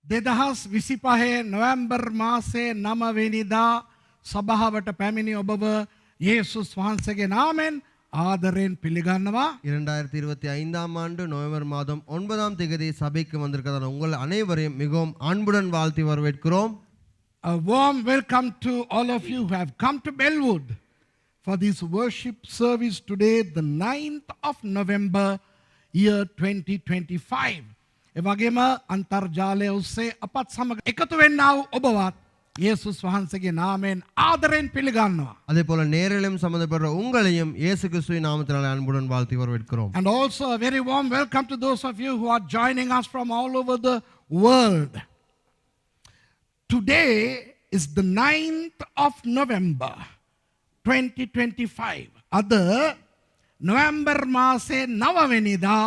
2025 නොවැම්බර් මාසේ 9 වෙනිදා සභාවට පැමිණි ඔබව යේසුස් වහන්සේගේ නාමයෙන් ஆதரேன் பிள்ளைகானவா 2025ஆம் ஆண்டு நவம்பர் மாதம் 9ஆம் தேதி சபைக்கு வந்திருக்கிறதான உங்கள் அனைவரையும் மிகவும் அன்புடன் வாழ்த்தி வரவேற்கிறோம். A warm welcome to all of you who have come to Bellwood for this worship service today, the 9th of November, year 2025. එවැගේම අන්තර්ජාලය ඔස්සේ අපත් සමග එකතු වෙන්නා වූ ඔබවත් இயேசுஸ் වහන්සේගේ நாமයෙන් ආදරෙන් පිළිගන්නවා. அதே போல நேரிலும் சம்பந்தப்படுற உங்களையும் இயேசு கிறிஸ்துவின் நாமத்தினாலே அன்புடன் வாழ்த்தி வரவேற்கிறோம். And also a very warm welcome to those of you who are joining us from all over the world. Today is the 9th of November 2025. අද නොවැම්බර් මාසේ 9 වෙනිදා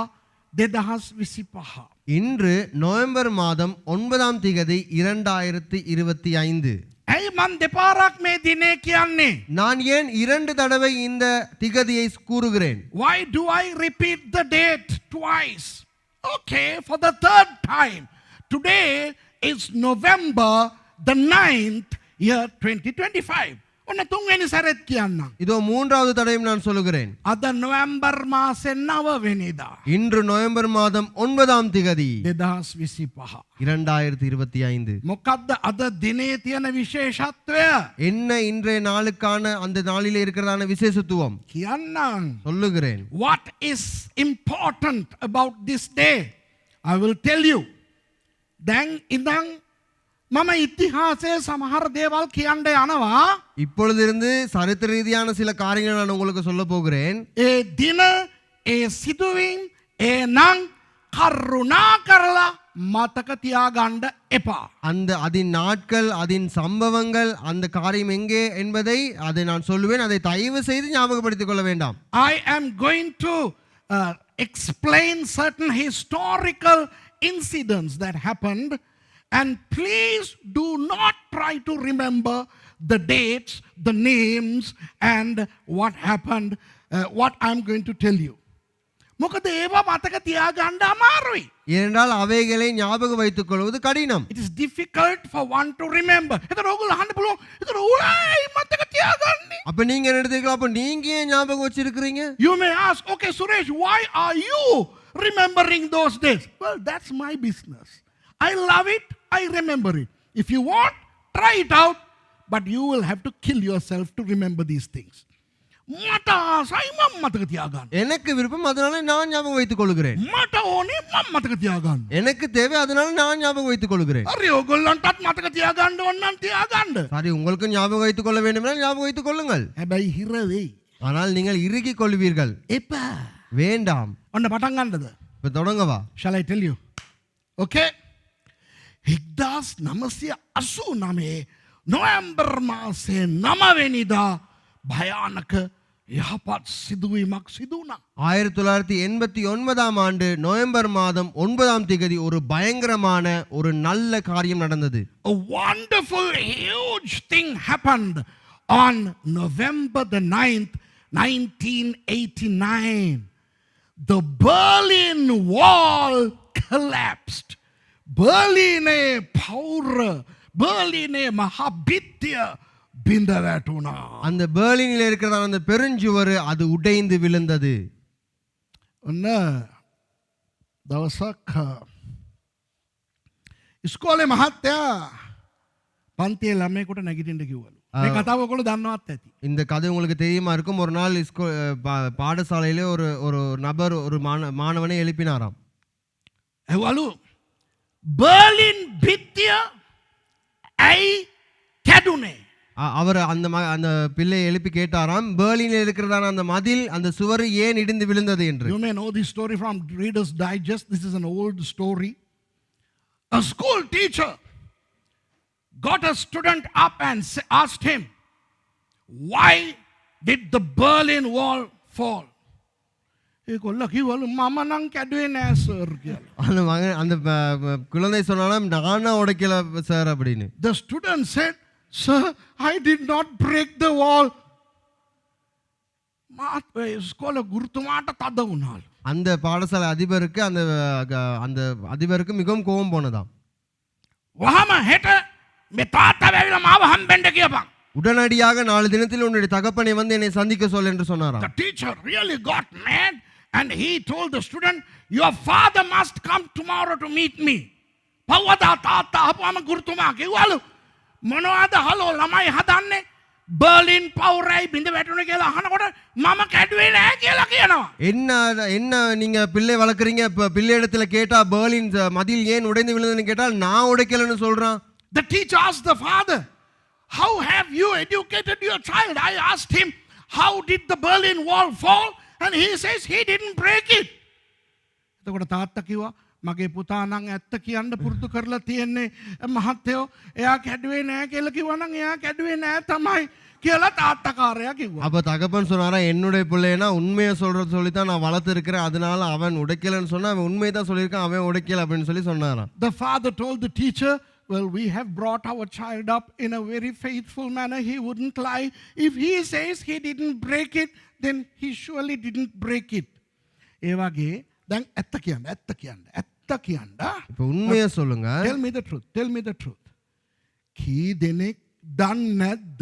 2025. இன்று நவம்பர் மாதம் 9ஆம் தேதி 2025. ඇයි මන් දෙපාරක් මේ දිනේ කියන්නේ? நான் ஏன் 2 தடவை இந்த திகதியை கூறுகிறேன்? Why do I repeat the date twice? Okay, for the third time. Today is November the 9th, year 2025. ඔන්න තුන්වෙනි සැරේත් කියන්නම්. இதோ மூன்றாவது தடவையும் நான் சொல்லுகிறேன். අද නොවැම්බර් මාසේ 9 වෙනිදා. இன்று நவம்பர் மாதம் 9ஆம் தேதி 2025. 2025. මොකද්ද අද දිනේ තියෙන විශේෂත්වය? என்ன இன்றைய நாளுக்கான அந்த நாளிலே இருக்கிறதான விசேஷத்துவம் කියන්නම්. சொல்லுகிறேன். What is important about this day? I will tell you. දැන් ඉඳන් මම ඉතිහාසයේ සමහර දේවල් කියන්න යනවා. இப்பொழுதிருந்து சரித்திர ரீதியான சில காரியங்களை நான் உங்களுக்கு சொல்ல போகிறேன். ඒ දින ඒ සිදුවීම් ඒ නම් කරුණා කරලා මතක තියාගන්න එපා. அந்த அதின் நாட்கள் அதின் சம்பவங்கள் அந்த காரியம் எங்கே என்பதை அதை நான் சொல்லுவேன். அதை தயவு செய்து ஞாபகப்படுத்திக் கொள்ள வேண்டாம். I am going to explain certain historical incidents that happened. And please do not try to remember the dates, the names, and what happened, what I'm going to tell you. මොකද ඒවා මතක තියාගන්න අමාරුයි. ஏனென்றால் அவைகளை ஞாபகம் வைத்துக் கொள்வது கடினம். It is difficult for one to remember. ඒතර ඕගොල්ලෝ අහන්න පුළුවන්. ඒතර ඔයයි මතක තියාගන්නේ. அப்ப நீங்க என்ன எடுத்துக்கலாம்? அப்ப நீங்க ஏன் ஞாபகம் வச்சிருக்கீங்க? You may ask, okay Suresh, why are you remembering those days? Well, that's my business. I love it. I remember it. If you want, try it out. But you will have to kill yourself to remember these things. මට ආසයි මම මතක තියාගන්න. எனக்கு விருப்பம் அதனால நான் ஞாபகம் வைத்துக் கொள்கிறேன். මට ඕනේ මම මතක තියාගන්න. எனக்கு தேவை அதனால நான் ஞாபகம் வைத்துக் கொள்கிறேன். හරි ඔයගොල්ලන්ටත් මතක තියාගන්න ඕන නම් තියාගන්න. சரி உங்களுக்கு ஞாபகம் வைத்துக் கொள்ள வேண்டுமென்றால் ஞாபகம் வைத்துக் கொள்ளுங்கள். හැබැයි හිර වෙයි. ஆனால் நீங்கள் இறுகிக் கொள்வீர்கள். එපා. வேண்டாம். ඔන්න පටන් ගන්නද? இப்ப தொடங்கவா? Shall I tell you? Okay. 1989 November මාසේ 9 වෙනිදා භයානක යහපත් සිදුවීමක් සිදු වුණා. 1989ஆம் ஆண்டு நவம்பர் மாதம் 9ஆம் தேதி ஒரு பயங்கரமான ஒரு நல்ல காரியம் நடந்தது. A wonderful huge thing happened on November the 9th, 1989. The Berlin Wall collapsed. බර්ලිනේ පෞර බර්ලිනේ මහබිත්තිය බිඳ වැටුණා. அந்த பெர்லினில் இருக்கிற அந்த பெருஞ்சுவர் அது உடைந்து விழுந்தது. ඔන්න දවසක් ඉස්කෝලේ මහත්තයා පන්තියේ ළමයෙකුට නැගිටින්න කිව්වලු. මේ කතාව ඔයගොල්ලෝ දන්නවත් ඇති. இந்த கதை உங்களுக்கு தெரியுமா இருக்கும். ஒரு நாள் பாடசாலையிலே ஒரு நபர் ஒரு மாணவனை எழுப்பினாராம். ඇහුවලු බර්ලින් බිත්තිය ඇයි කැඩුනේ? அவர் அந்த பிள்ளை எழுப்பி கேட்டாராம், பெர்லினில் இருக்கிறதான அந்த மதில் அந்த சுவர் ஏன் இடிந்து விழுந்தது என்று. You may know this story from Reader's Digest. This is an old story. A school teacher got a student up and asked him, why did the Berlin Wall fall? ඒකොල්ල කිව්වලු මම නම් කැඩුවේ නෑ සර් කියලා. அந்த குழந்தை சொன்னாலும் நானா உடைக்கல சார் அப்படின்னு. The student said, sir, I did not break the wall. මාත් ස්කෝල ගුරුතුමාට තද වුණාලු. அந்த பாடசாலை அதிபருக்கு அந்த அதிபருக்கு மிகவும் கோபம் போனதாம். වහම හෙට මේ තාත්තා වැවිලා මාව හම්බෙන්න කියපන්. உடனடியாக 4 தினத்தில் உன்னுடைய தகப்பனை வந்து என்னை சந்திக்க சொல் என்று சொன்னாராம். The teacher really got mad and he told the student, your father must come tomorrow to meet me. පවදා තාත්තා අපම ගුරුතුමා කිව්වලු මොනවද හලෝ ළමයි හදන්නේ බර්ලින් පවුරයි බින්ද වැටුණ කියලා අහනකොට මම කැඩුවේ නැහැ කියලා කියනවා. என்ன என்ன நீங்க பிள்ளை வளர்க்குறீங்க, இப்ப பிள்ளை இடத்துல கேட்டா பெர்லின் மதில் ஏன் உடைந்து விழுந்ததுன்னு கேட்டால் நான் உடைக்கலன்னு சொல்றான். The teacher asked the father, how have you educated your child? I asked him, how did the Berlin Wall fall? And he says he didn't break it. එතකොට තාත්තා කිව්වා මගේ පුතා නම් ඇත්ත කියන්න පුරුදු කරලා තියෙන්නේ මහත්තයෝ එයා කැඩුවේ නැහැ කියලා කිව්වා නම් එයා කැඩුවේ නැහැ තමයි කියලා තාත්තකාරයා කිව්වා. அப்ப தகப்பன் சொன்னாரா, என்னுடைய பிள்ளைனா உண்மையை சொல்றது சொல்லித்தான் நான் வளர்த்து இருக்கிறேன், அதனால அவன் உடைக்கலன்னு சொன்னா அவன் உண்மையை தான் சொல்லியிருக்கான், அவன் உடைக்கல அப்படின்னு சொல்லி சொன்னாராம். The father told the teacher, well, we have brought our child up in a very faithful manner. He wouldn't lie. If he says he didn't break it, then he surely didn't break it. ඒ වගේ දැන් ඇත්ත කියන්න. இப்ப உண்மையை சொல்லுங்க. Tell me the truth. කී දෙනෙක් දන්නේ නැද්ද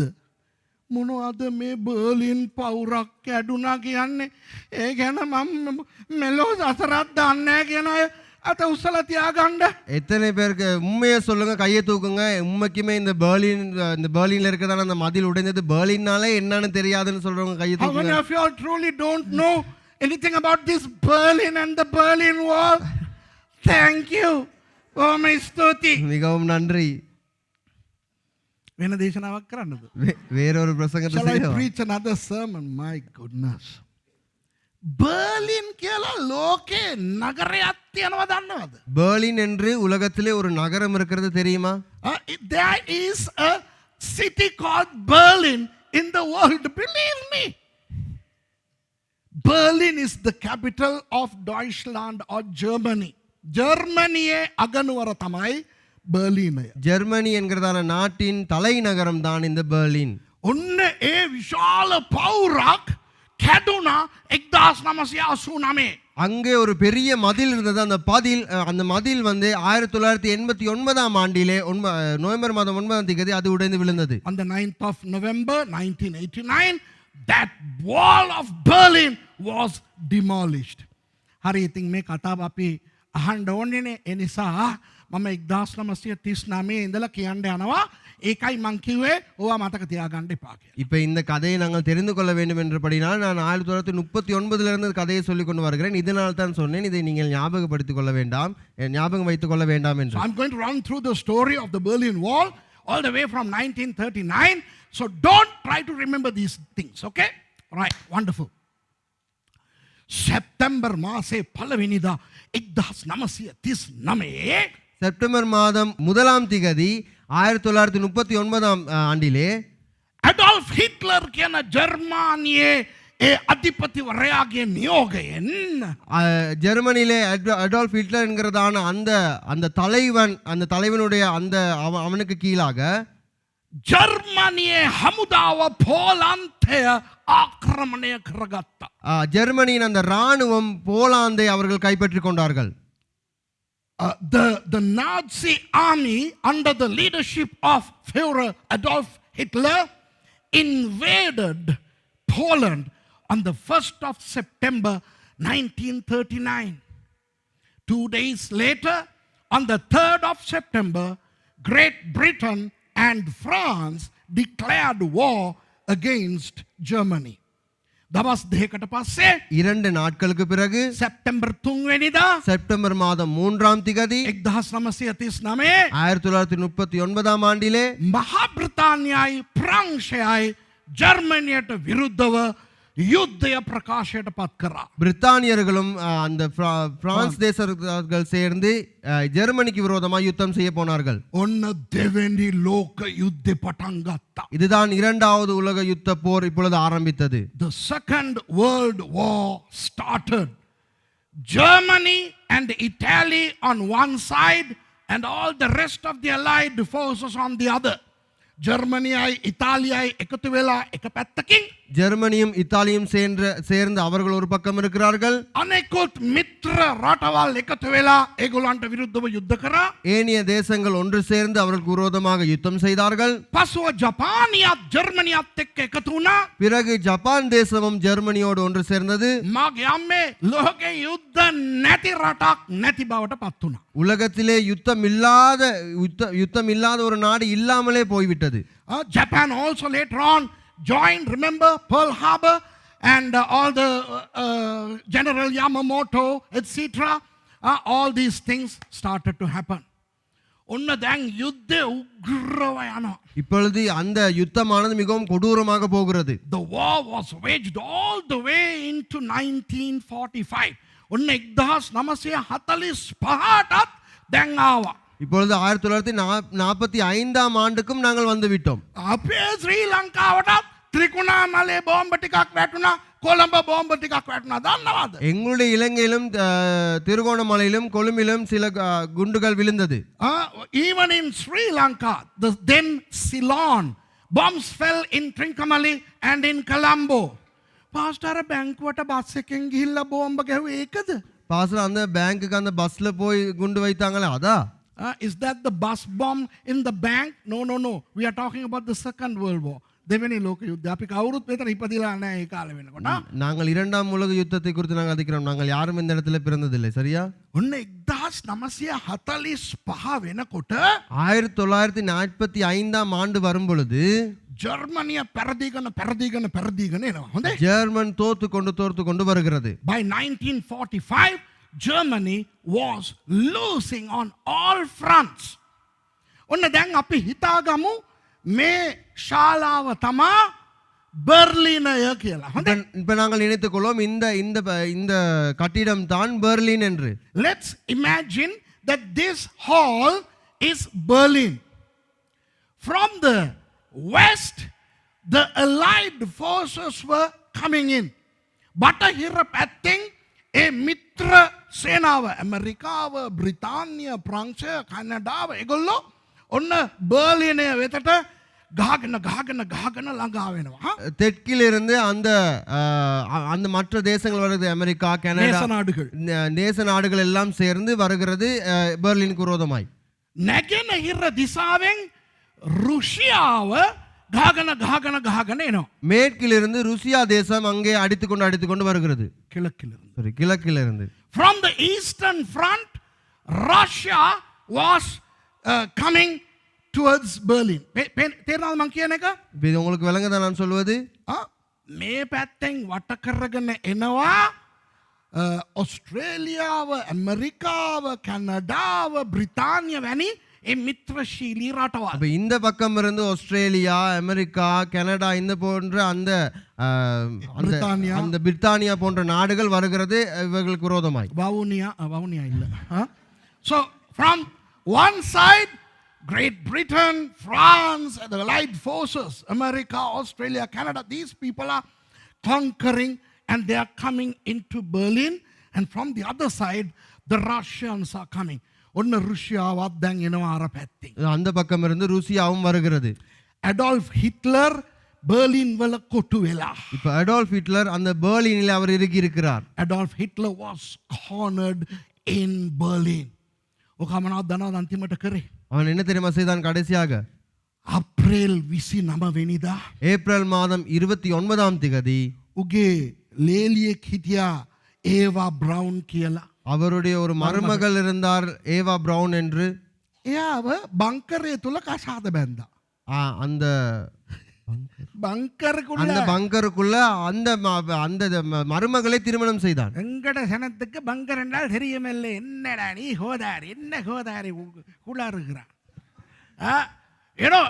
මොනවද මේ බර්ලින් පවුරක් කැඩුනා කියන්නේ? ඒ ගැන මම මෙලෝ සතරක් දන්නේ නැහැ කියන අය අත උස්සලා තියාගන්න. எத்தனை பேருக்கு உண்மையை சொல்லுங்க, கையை தூக்குங்க. உண்மைக்குமே இந்த பெர்லின்ல இருக்கிறதான அந்த மதில் உடைந்தது பெர்லின்னாலே என்னன்னு தெரியாதுன்னு சொல்றவங்க கையை How many தூக்குங்க. of you all truly don't know anything about this Berlin and the Berlin Wall? Thank you. Oh my ස්තුති. மிகவும் நன்றி. වෙන දේශනාවක් කරන්නද? வேறொரு பிரசங்கத்தை Shall I செய்யவா? preach another sermon? My goodness. Berlin කියලා ලෝකේ නගරයක් තියෙනවා දන්නවද? பெர்லின் என்று உலகத்திலே ஒரு நகரம் இருக்கிறது தெரியுமா? There is a city called Berlin in the world. Believe me. Berlin is the capital of Deutschland or Germany. ஜெர்மனியே அகனுவர තමයි බර්ලිනය. ஜெர்மனி என்கிறதான நாட்டின் தலைநகரம் தான் இந்த பெர்லின். ඔන්න ඒ විශාල පවුරක් කැඩුනා 1989. அங்கே ஒரு பெரிய மதில் இருந்தது. அந்த மதில் வந்து 1989ஆம் ஆண்டிலே நவம்பர் மாதம் 9ஆம் தேதி அது உடைந்து விழுந்தது. On the 9th of November 1989, that wall of Berlin was demolished. හරි ඉතින් මේ කතාව අපි අහන්න ඕනේනේ. ඒ නිසා මම 1939 ඉඳලා කියන්න යනවා. ඒකයි මං කිව්වේ ඕවා මතක තියාගන්න එපා කියලා. இப்போ இந்த கதையை நாங்கள் தெரிந்து கொள்ள வேண்டும் என்றபடினால் நான் 1939 இருந்து கதையை சொல்லிக் கொண்டு வருகிறேன். இதனால் தான் சொன்னேன் இதை நீங்கள் ஞாபகம் வைத்துக் கொள்ள வேண்டாம் என்று. So I'm going to run through the story of the Berlin Wall all the way from 1939. So don't try to remember these things, okay? Right, wonderful. September මාසේ පළවෙනිදා 1939 செப்டம்பர் மாதம் 1ஆம் திகதி 1939ஆம் ஆண்டிலே ඇඩොල්ෆ් හිට්ලර් කියන ජර්මානියේ ඒ අධිපතිවරයාගේ නියෝගයෙන් ஜெர்மனியிலே அடால்ஃப் ஹிட்லர் என்கிறதான அந்த தலைவனுடைய அவனுக்கு கீழாக ජර්මනියේ හමුදාව පෝලන්තය ආක්‍රමණය කරගත්තා. ஜெர்மனியின் அந்த இராணுவம் போலாந்தை அவர்கள் கைப்பற்றிக் கொண்டார்கள். The Nazi army under the leadership of Führer Adolf Hitler invaded Poland on the 1st of September 1939. 2 days later, on the 3rd of September, Great Britain and France declared war against Germany. දවස් දෙකකට පස්සේ 2 நாட்களுக்கு பிறகு සැප්තැම්බර් 3 වෙනිදා September மாதம் 3ஆம் திகதி 1939ஆம் ஆண்டிலே මහා බ්‍රිතාන්‍යයි ප්‍රංශයයි ජර්මනියට විරුද්ධව යුද්ධය ප්‍රකාශයට පත් කරා. பிரித்தானியர்களும் அந்த பிரான்ஸ் தேசர்கள் சேர்ந்து ஜெர்மனிக்கு விரோதமாக யுத்தம் செய்ய போனார்கள். ඔන්න දෙවැනි ලෝක යුද්ධෙ පටන් ගත්තා. இதுதான் 2வது உலக யுத்த போர் இப்பொழுது ஆரம்பித்தது. The Second World War started. Germany and Italy on one side and all the rest of the allied forces on the other. ජර්මනියයි ඉතාලියයි එකතු වෙලා එක පැත්තකින් ஜெர்மனியும் இத்தாலியும் சேர்ந்து அவர்கள் ஒரு பக்கம் இருக்கிறார்கள். අනෙකුත් මිත්‍ර රටවල් එකතු වෙලා ඒගොල්ලන්ට විරුද්ධව යුද්ධ කරා. ஏனைய தேசங்கள் ஒன்று சேர்ந்து அவர்களுக்கு விரோதமாக யுத்தம் செய்தார்கள். පසුව ජපානියත් ජර්මනියත් එක්ක එකතු වුණා. பிறகு ஜப்பான் தேசமும் ஜெர்மனியோடு ஒன்று சேர்ந்தது. මගේ අම්මේ ලෝකේ යුද්ධ නැති රටක් නැති බවට පත් වුණා. உலகத்திலே யுத்தம் இல்லாத ஒரு நாடு இல்லாமலே போய்விட்டது. Japan also later on joined, remember Pearl Harbor and all the General Yamamoto, etc. All these things started to happen. ඔන්න දැන් යුද්ධය උග්‍රව යනවා. இப்பொழுது அந்த யுத்தமானது மிகவும் கொடூரமாக போகிறது. The war was waged all the way into 1945. ඔන්න 1945ටත් දැන් ආවා. இப்பொழுது 1945ஆம் ஆண்டுக்கும் நாங்கள் வந்து விட்டோம். අපේ ශ්‍රී ලංකාවටත් ත්‍රිකුණාමලේ බෝම්බ ටිකක් වැටුණා, කොළඹ බෝම්බ ටිකක් වැටුණා. දන්නවද? எங்களுடைய இலங்கையிலும் திருகோணமலையிலும் கொழும்பிலும் சில குண்டுகள் விழுந்தது. Even in Sri Lanka, the then Ceylon, bombs fell in Trincomalee and in Colombo. Pastor බැංකුවට බස් එකෙන් ගිහිල්ලා බෝම්බ ගැහුවේ ඒකද? பாஸ்டர் அந்த பேங்க்குக்கு அந்த பஸ்ல போய் குண்டு வைத்தாங்களே அதா? Is that the bus bomb in the bank? No. We are talking about the Second World War. දෙවෙනි ලෝක යුද්ධය. අපි කවුරුත් මෙතන ඉපදිලා නැහැ ඒ කාලේ වෙනකොට. நாங்கள் இரண்டாம் உலக யுத்தத்தை குறித்து நாங்கள் அதிக்கிறோம். நாங்கள் யாரும் இந்த இடத்துல பிறந்ததில்லை, சரியா? ඔන්න 1945 වෙනකොට 1945ஆம் ஆண்டு வரும் பொழுது ජර්මනිය පෙරදීගෙන එනවා. හොඳයි. ஜெர்மன் தோத்து கொண்டு வருகிறது. By 1945 Germany was losing on all fronts. ඔන්න දැන් අපි හිතාගමු මේ ශාලාව තමා பெர்லினය කියලා. හොඳයි. இப்ப நாங்கள் நினைத்துக் கொள்வோம் இந்த கட்டிடம் தான் பெர்லின் என்று. Let's imagine that this hall is Berlin. From the west, the allied forces were coming in. බටහිර පැත්තෙන් ඒ මිත්‍ර සේනාව ඇමරිකාව, බ්‍රිතාන්‍ය, ප්‍රංශය, කැනඩාව ඒගොල්ලෝ ඔන්න බර්ලිනය වෙතට ගහගෙන ළඟා වෙනවා. தெற்கிலிருந்து அந்த மற்ற தேசங்கள் வருது, அமெரிக்கா, கனடா, நேச நாடுகள் எல்லாம் சேர்ந்து வருகிறது பெர்லினுக்கு விரோதமாய். නැගෙනහිර දිසාවෙන් ருஷியாව ගහගෙන එනවා. மேற்கிலிருந்து ருசியா தேசம் அங்கே அடித்துக்கொண்டு வருகிறது. கிழக்கிலிருந்து. From the eastern front, Russia was coming towards Berlin. තේරෙනවද මං කියන එක? இது உங்களுக்கு விளங்குதா நான் சொல்வது? මේ පැත්තෙන් වට කරගෙන එනවා ඔස්ට්‍රේලියාව, ඇමරිකාව, කැනඩාව, බ්‍රිතාන්‍ය වැනි ඒ මිත්‍රශීලී රටවල්. அப்ப இந்த பக்கம் இருந்து ஆஸ்திரேலியா, அமெரிக்கா, கனடா இந்த போன்ற அந்த பிரித்தானியா போன்ற நாடுகள் வருகிறது இவர்களுக்கு விரோதமாய். வவுனியா இல்ல. So from one side, Great Britain, France, the allied forces, America, Australia, Canada, these people are conquering and they are coming into Berlin. And from the other side, the Russians are coming. ஒன்னு ருஷியாவாத் දැන් එනවා අර පැත්තෙන්. அந்த பக்கம் இருந்து ருசியாவும் வருகிறது. Adolf Hitler Berlin வல கொட்டு වෙලා. இப்ப அடால்ஃப் ஹிட்லர் அந்த பெர்லினில் அவர் இருக்கிறார். Adolf Hitler was cornered in Berlin. ඔක මොනවද දන්නවද අන්තිමට කරේ? அவன் என்ன தெரியுமா செய்தான் கடைசியாக? ஏப்ரல் 29 වෙනිදා ஏப்ரல் மாதம் 29ஆம் திகதி උගේ ලේලියෙක් හිටියා ඒවා බ්‍රවුන් කියලා. அவருடைய ஒரு மருமகள் இருந்தார் ஏவா பிரவுன் என்று. එයාව බංකරය තුල කසාද බැන්දා. அந்த பங்கருக்குள்ள அந்த மருமகளை திருமணம் செய்தான். எங்கட சனத்துக்கு பங்கர் என்றால் தெரியுமில்லை. என்னடா நீ ஹோதாரி, என்ன ஹோதாரி குளாறுகிறான். You know,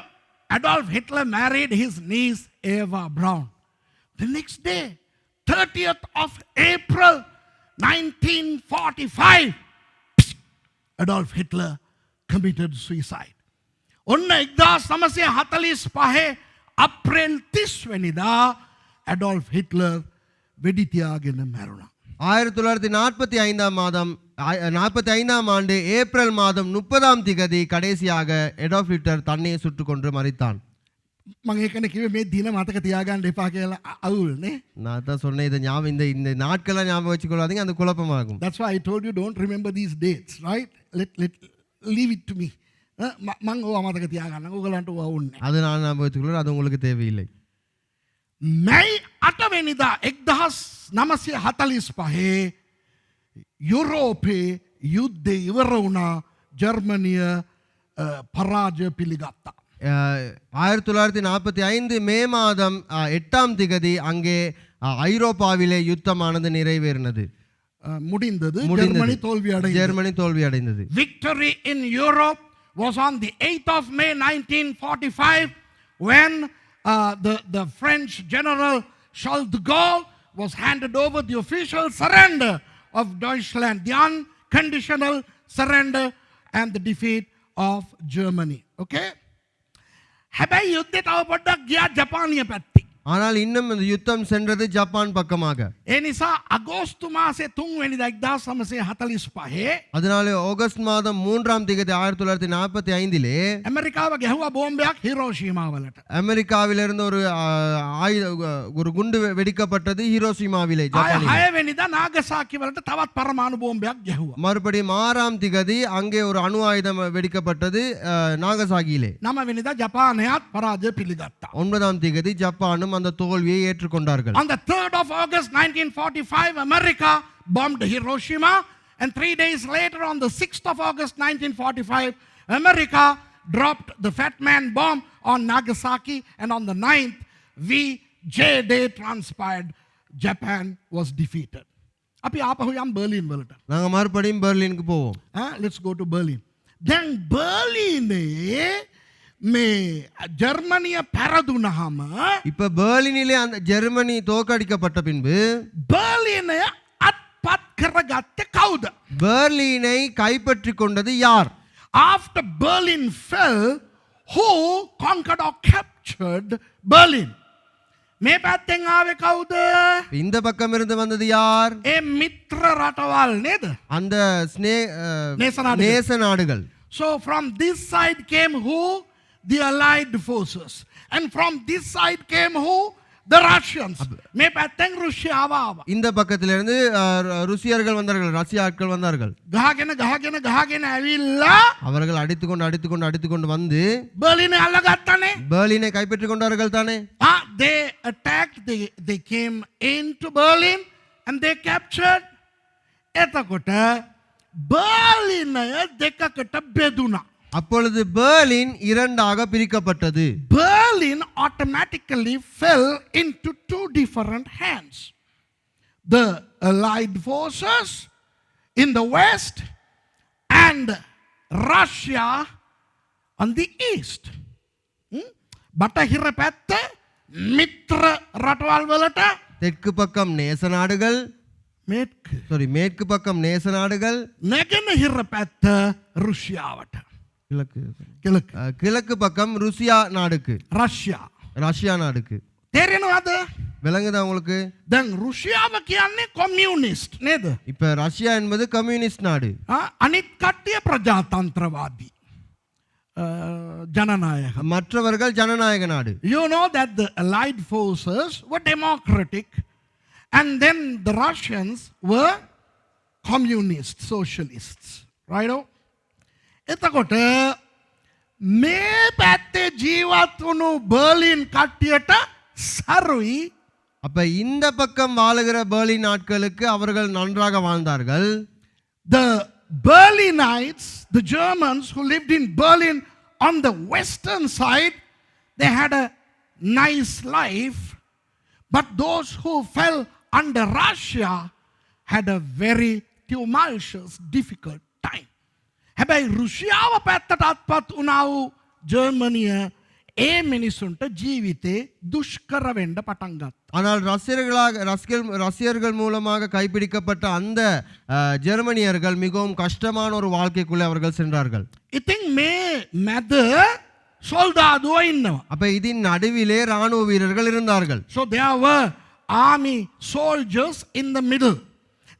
Adolf Hitler married his niece Eva Braun. The next day, 30th of April 1945, Adolf Hitler committed suicide. ඔන්න 1945 අප්‍රේල් 30 වෙනිදා Adolf Hitler වෙඩි තියාගෙන මැරුණා. 1945ஆம் ஆண்டு ஏப்ரல் மாதம் 30ஆம் திகதி கடைசியாக அடால்ஃப் ஹிட்லர் தன்னை சுட்டுக் கொண்டு மரித்தான். මම ඒකනේ කිව්වේ මේ දින මතක තියාගන්න එපා කියලා අවුල් නේ. நான் தான் சொன்னேன் இதை ஞாபகம் இந்த நாட்களை ஞாபகம் வச்சுக்கொள்ளாதீங்க அது குழப்பமாகும். That's why I told you don't remember these dates, right? Let leave it to me. මං ඕවා මතක තියාගන්න. ඔයගලන්ට ඕවා ඕනේ. அது நான் ஞாபகம் வச்சுக்கொள்ள அது உங்களுக்கு தேவையில்லை. මැයි 8 වෙනිදා 1945 යුරෝපේ යුද්ධය ඉවර වුණා. ජර්මනිය පරාජය පිළිගත්තා. 1945 மே மாதம் 8ஆம் திகதி அங்கே ஐரோப்பாவிலே யுத்தமானது நிறைவேறினது. முடிந்தது. ஜெர்மனி தோல்வி அடைந்தது. ஜெர்மனி தோல்வி அடைந்தது. Victory in Europe was on the 8th of May 1945 when the French General Charles de Gaulle was handed over the official surrender of Deutschland, the unconditional surrender and the defeat of Germany. Okay? හැබැයි යුද්ධේ තව පොඩ්ඩක් ගියා ජපානිය පැත්තේ. ஆனால் இன்னும் இந்த யுத்தம் சென்றது ஜப்பான் பக்கமாக. ඒ නිසා අගෝස්තු මාසේ 3 වෙනිදා 1945 அதனால ஆகஸ்ட் மாதம் 3ஆம் தேதி 1945 ඇමරිකාව ගැහුවා බෝම්බයක් හිරෝෂිමා වලට. அமெரிக்காவிலிருந்து ஒரு குண்டு வெடிக்கப்பட்டது ஹிரோஷிமாவிலே ஜப்பானில். 6 වෙනිදා නාගසාකි වලට තවත් පරමාණු බෝම්බයක් ගැහුවා. மறுபடியும் 6ஆம் தேதி அங்கே ஒரு அணு ஆயுதம் வெடிக்கப்பட்டது நாகசாகியிலே. 9 වෙනිදா ජපානයත් පරාජය පිළිගත්තා. 9ஆம் தேதி ஜப்பானும் அந்த தோல்வியை ஏற்றுக்கொண்டார்கள். On the 3rd of August 1945 America bombed Hiroshima and 3 days later on the 6th of August 1945 America dropped the Fat Man bomb on Nagasaki and on the 9th VJ Day transpired. Japan was defeated. අපි ආපහු යම් Berlin වලට. நாங்க மறுபடியும் பெர்லினுக்கு போவோம். Let's go to Berlin. දැන් බර්ලිනේ මේ ජර්මනිය පැරදුනහම இப்ப பெர்லினிலே அந்த ஜெர்மனி தோற்கடிக்கப்பட்ட பின்பு බර්ලිනය අත්පත් කරගත්තේ කවුද? பெர்லினை கைப்பற்றிக் கொண்டது யார்? After Berlin fell, who conquered or captured Berlin? මේ පැත්තෙන් ආවේ කවුද? இந்த பக்கம் இருந்து வந்தது யார்? ඒ මිත්‍ර රටවල් නේද? அந்த நேச நேச நாடுகள். So from this side came who? The Allied forces. And from this side came who? The Russians. මේ පැත්තෙන් රුසියාව ආවා. இந்த பக்கத்திலிருந்து ருசியர்கள் வந்தார்கள், ரஷ்ய ஆட்கள் வந்தார்கள். ගහගෙන ඇවිල්ලා அவர்கள் அடித்துக்கொண்டு வந்து බර්ලිනේ අල්ලගත්තානේ. பெர்லினை கைப்பற்றிக் கொண்டார்கள் தானே. They attacked, they came into Berlin and they captured. එතකොට බර්ලිනය දෙකකට බෙදුණා. அப்பொழுது பெர்லின் இரண்டாக பிரிக்கப்பட்டது. Berlin automatically fell into two different hands. The Allied forces in the west and Russia on the east. බටහිර පැත්ත මිත්‍ර රටවල් වලට தெற்கு பக்கம் நேச நாடுகள், மேற்கு பக்கம் நேச நாடுகள், නැගෙනහිර පැත්ත රුසියාවට. கிழக்கு பக்கம் ருசியா நாடுக்கு, ரஷ்யா நாடுக்கு. තේරෙනවද? விளங்குதா உங்களுக்கு? දැන් රුසියාව කියන්නේ කොමියුනිස්ට් නේද? இப்ப ரஷ்யா என்பது கம்யூனிஸ்ட் நாடு. අනිත් කට්ටිය ප්‍රජාතන්ත්‍රවාදී. ජනනායක. மற்றவர்கள் ஜனநாயக நாடு. You know that the Allied forces were democratic and then the Russians were communist socialists. Right? එතකොට මේ පැත්තේ ජීවත් වුණු බර්ලින් කට්ටියට සරුයි. அப்ப இந்த பக்கம் வாழுகிற பெர்லின் ஆட்களுக்கு அவர்கள் நன்றாக வாழ்ந்தார்கள். The Berlinites, the Germans who lived in Berlin on the western side, they had a nice life. But those who fell under Russia had a very tumultuous, difficult time. හැබැයි රුසියාව පැත්තට අත්පත් වුණා වූ ජර්මනිය ඒ මිනිසුන්ට ජීවිතේ දුෂ්කර වෙන්න පටන් ගත්තා. ஆனால் ரஷ்யர்கள் மூலமாக கைப்பிடிக்கப்பட்ட அந்த ஜெர்மனியர்கள் மிகவும் கஷ்டமான ஒரு வாழ்க்கைக்குள்ளே அவர்கள் சென்றார்கள். ඉතින් මේ මැද සොල්දාදුවෝ ඉන්නවා. அப்ப இதன் நடுவிலே ராணுவ வீரர்கள் இருந்தார்கள். So there were army soldiers in the middle.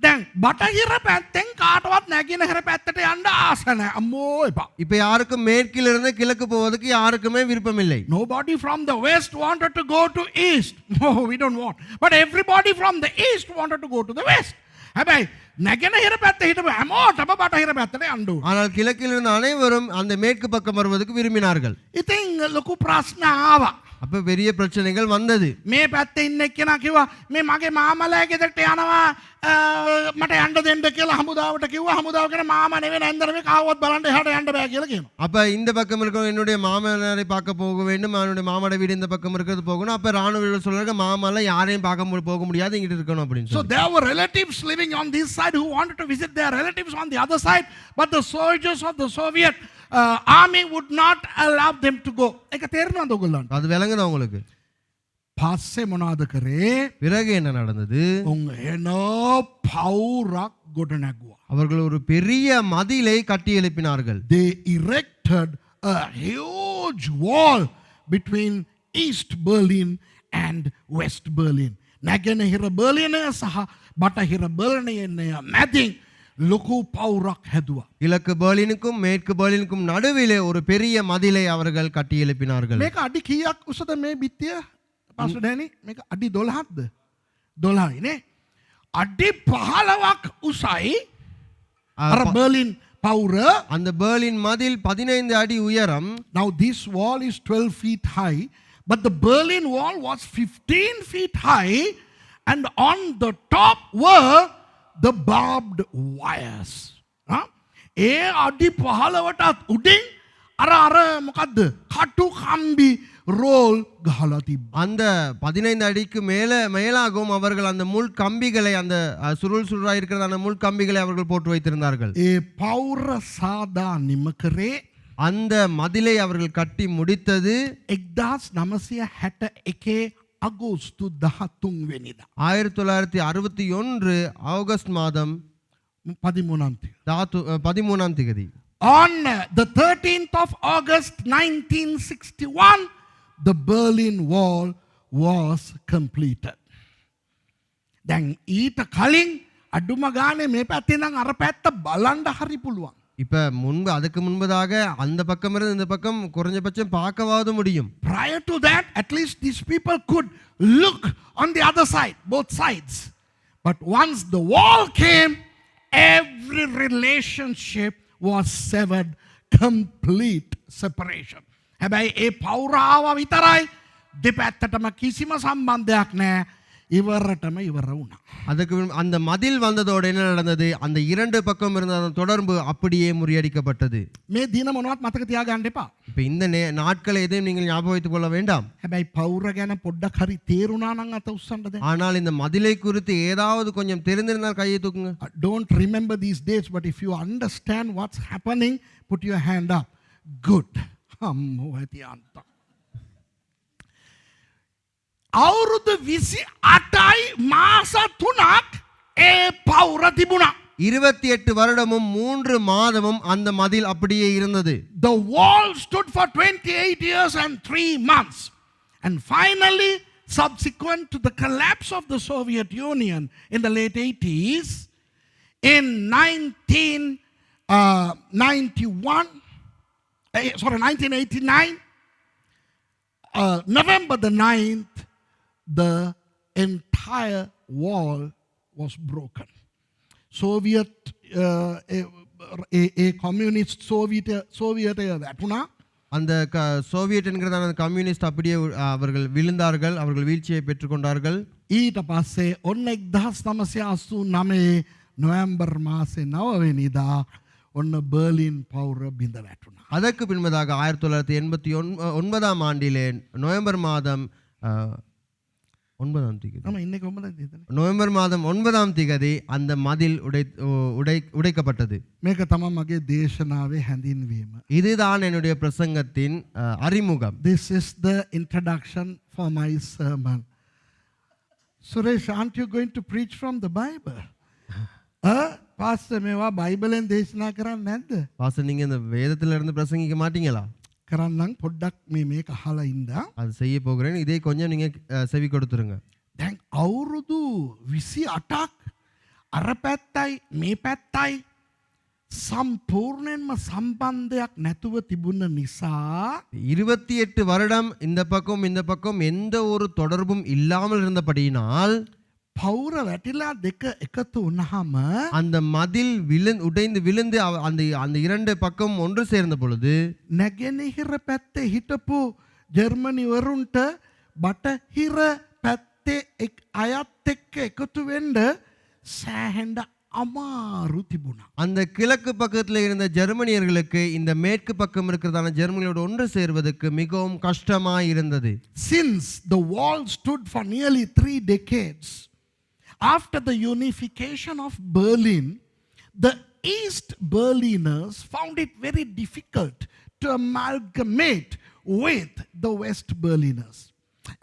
දැන් බටහිර පැත්තෙන් කාටවත් නැගෙනහිර පැත්තට යන්න ආස නැහැ. අම්මෝ එපා. இப்ப யாருக்கும் மேற்கிலிருந்து கிழக்கு போவதற்கு யாருக்குமே விருப்பமில்லை. Nobody from the west wanted to go to east. No, we don't want. But everybody from the east wanted to go to the west. හැබැයි නැගෙනහිර පැත්තේ හිටපු හැමෝටම බටහිර පැත්තට යන්න ඕන. ஆனால் கிழக்கிலிருந்து அனைவரும் அந்த மேற்கு பக்கம் வருவதற்கு விரும்பினார்கள். ඉතින් ලොකු ප්‍රශ්න ආවා. அப்ப பெரிய பிரச்சனைகள் வந்தது. මේ පැත්තේ ඉන්න එක්කෙනා කිව්වා මේ මගේ මාමලා ගෙදරට යනවා මට යන්න දෙන්න කියලා හමුදාවට කිව්වා. හමුදාව කියන මාමා නෙවෙයි නැන්දර මේ කාවවත් බලන්න එහාට යන්න බෑ කියලා කියනවා. அப்ப இந்த பக்கம் இருக்கிற என்னுடைய மாமனாரை பார்க்க போக வேண்டும், என்னுடைய மாமாட வீடு இந்த பக்கம் இருக்கிறது போகணும். அப்ப ராணுவ சொல்றாங்க மாமாலாம் யாரையும் பார்க்க போக முடியாது, இங்கிட்டு இருக்கணும் அப்படின்னு So சொல்லி. there were relatives living on this side who wanted to visit their relatives on the other side, but the soldiers of the Soviet army would not allow them to go. ඒක තේරෙනවද ඔයගොල්ලන්ට? அது விளங்குதா உங்களுக்கு? පස්සේ මොනවද කරේ? பிறகு என்ன நடந்தது? උන් එන පවුරක් ගොඩ නැගුවා. அவர்கள் ஒரு பெரிய மதிலை கட்டி எழுப்பினார்கள். They erected a huge wall between East Berlin and West Berlin. නැගෙනහිර බර්ලිනය සහ බටහිර බර්ලිනය මැදින් ලොකු පවුරක් හැදුවා. கிழக்கு பெர்லினுக்கும் மேற்கு பெர்லினுக்கும் நடுவிலே ஒரு பெரிய மதிலை அவர்கள் கட்டி எழுப்பினார்கள். මේක අඩි කීයක් උසද මේ බිත්තිය? පාස්ටර් ඩැනි මේක අඩි 12ක්ද? 12යි නේ. අඩි 15ක් උසයි අර බර්ලින් පවුර. அந்த பெர்லின் மதில் 15 அடி உயரம். Now this wall is 12 feet high, but the Berlin wall was 15 feet high, and on the top were the barbed wires. ඒ අඩි 15ටත් උඩින් අර මොකද්ද? කටු කම්බි ரோல் ගහලා තිබ්බා. அந்த 15 அடிக்கு மேலாகவும் அவர்கள் அந்த முள் கம்பிகளை அந்த சுருள் சுருளாய் இருக்கிற அந்த முள் கம்பிகளை அவர்கள் போட்டு வைத்திருந்தார்கள். ඒ පවුර සාදා නිම කරේ அந்த மதிலை அவர்கள் கட்டி முடித்தது 1961 අගෝස්තු 13 වෙනිදා. 1961 ஆகஸ்ட் மாதம் 13 13ஆம் தேதி. On the 13th of August 1961, the Berlin Wall was completed. දැන් ඊට කලින් අඩුම ගානේ මේ පැත්තේ නම් අර පැත්ත බලන්න හරි පුළුවන්. இப்ப அதுக்கு முன்பதாக அந்த பக்கம் இருந்து இந்த பக்கம் குறைஞ்சபட்சம் பார்க்கவாது முடியும். Prior to that, at least these people could look on the other side, both sides. But once the wall came, every relationship was severed, complete separation. හැබැයි ඒ පෞරාව විතරයි දෙපැත්තටම කිසිම සම්බන්ධයක් නැහැ. ඉවරටම ඉවර වුණා. அதுக்கு அந்த மதில் வந்ததோடு என்ன நடந்தது? அந்த இரண்டு பக்கம் இருந்த அந்த தொடர்பு அப்படியே முறியடிக்கப்பட்டது. මේ දින මොනවත් මතක තියාගන්න එපා. இப்ப இந்த நாட்களை எதையும் நீங்கள் ஞாபகம் வைத்துக் கொள்ள வேண்டாம். හැබැයි පෞර ගැන පොඩ්ඩක් හරි තේරුණා නම් අත උස්සන්න දැන්. ஆனால் இந்த மதிலை குறித்து ஏதாவது கொஞ்சம் தெரிந்திருந்தால் கையை தூக்குங்க. Don't remember these dates, but if you understand what's happening, put your hand up. Good. අම්මෝ ඇති අන්ත. අවුරුදු 28යි මාස 3ක් ඒ පෞර තිබුණා. 28 வருடமும் 3 மாதமும் அந்த மதில் அப்படியே இருந்தது. The wall stood for 28 years and 3 months. And finally, subsequent to the collapse of the Soviet Union in the late 80s, in 1989, November the 9th, the entire wall was broken. Soviet communist Soviet වැටුණා. அந்த Soviet என்கிற அந்த communist அப்படியே அவர்கள் விழுந்தார்கள், அவர்கள் வீழ்ச்சியை பெற்றுக்கொண்டார்கள். ඊට පස්සේ ඔන්න 1989 නොවැම්බර් මාසේ 9 වෙනිදා ඔන්න බර්ලින් පවුර බිඳ වැටුණා. அதற்கு பின்பதாக 1989ஆம் ஆண்டிலே நவம்பர் மாதம் 9ஆம் தேதி මම ඉන්නේ කොහමද හිතන්නේ? நவம்பர் மாதம் 9ஆம் தேதி அந்த மதில் உடைக்கப்பட்டது. මේක තමයි මගේ දේශනාවේ හැඳින්වීම. இதுதான் என்னுடைய பிரசங்கத்தின் அறிமுகம். This is the introduction for my sermon. Suresh, aren't you going to preach from the Bible? Pastor, මේවා බයිබලෙන් දේශනා කරන්නේ නැද්ද? பாஸ்டர் நீங்க இந்த வேதத்துல இருந்து பிரசங்கிக்க மாட்டீங்களா? කරන්නම් පොඩ්ඩක් මේක අහලා ඉඳා. அது செய்ய போகிறேன். இதே கொஞ்சம் நீங்க செவி கொடுத்துருங்க. දැන් අවුරුදු 28ක් අර පැත්තයි මේ පැත්තයි සම්පූර්ණයෙන්ම සම්බන්ධයක් නැතුව තිබුණ නිසා 28 வருடம் இந்த பக்கம் எந்த ஒரு தொடர்பும் இல்லாமல் இருந்தபடியினால் පවුර වැටිලා දෙක එකතු වුණාම அந்த மதில் உடைந்து விழுந்து அந்த அந்த இரண்டு பக்கம் ஒன்று சேர்ந்த பொழுது නැගෙනහිර පැත්තේ හිටපු ජර්මනිවරුන්ට බටහිර පැත්තේ අයත් එක්ක එකතු වෙන්න සෑහෙන්න අමාරු තිබුණා. அந்த கிழக்கு பக்கத்தில் இருந்த ஜெர்மனியர்களுக்கு இந்த மேற்கு பக்கம் இருக்கிறதான ஜெர்மனியோடு ஒன்று சேர்வதற்கு மிகவும் கஷ்டமாய் இருந்தது. Since the wall stood for nearly 3 decades after the unification of Berlin, the East Berliners found it very difficult to amalgamate with the West Berliners.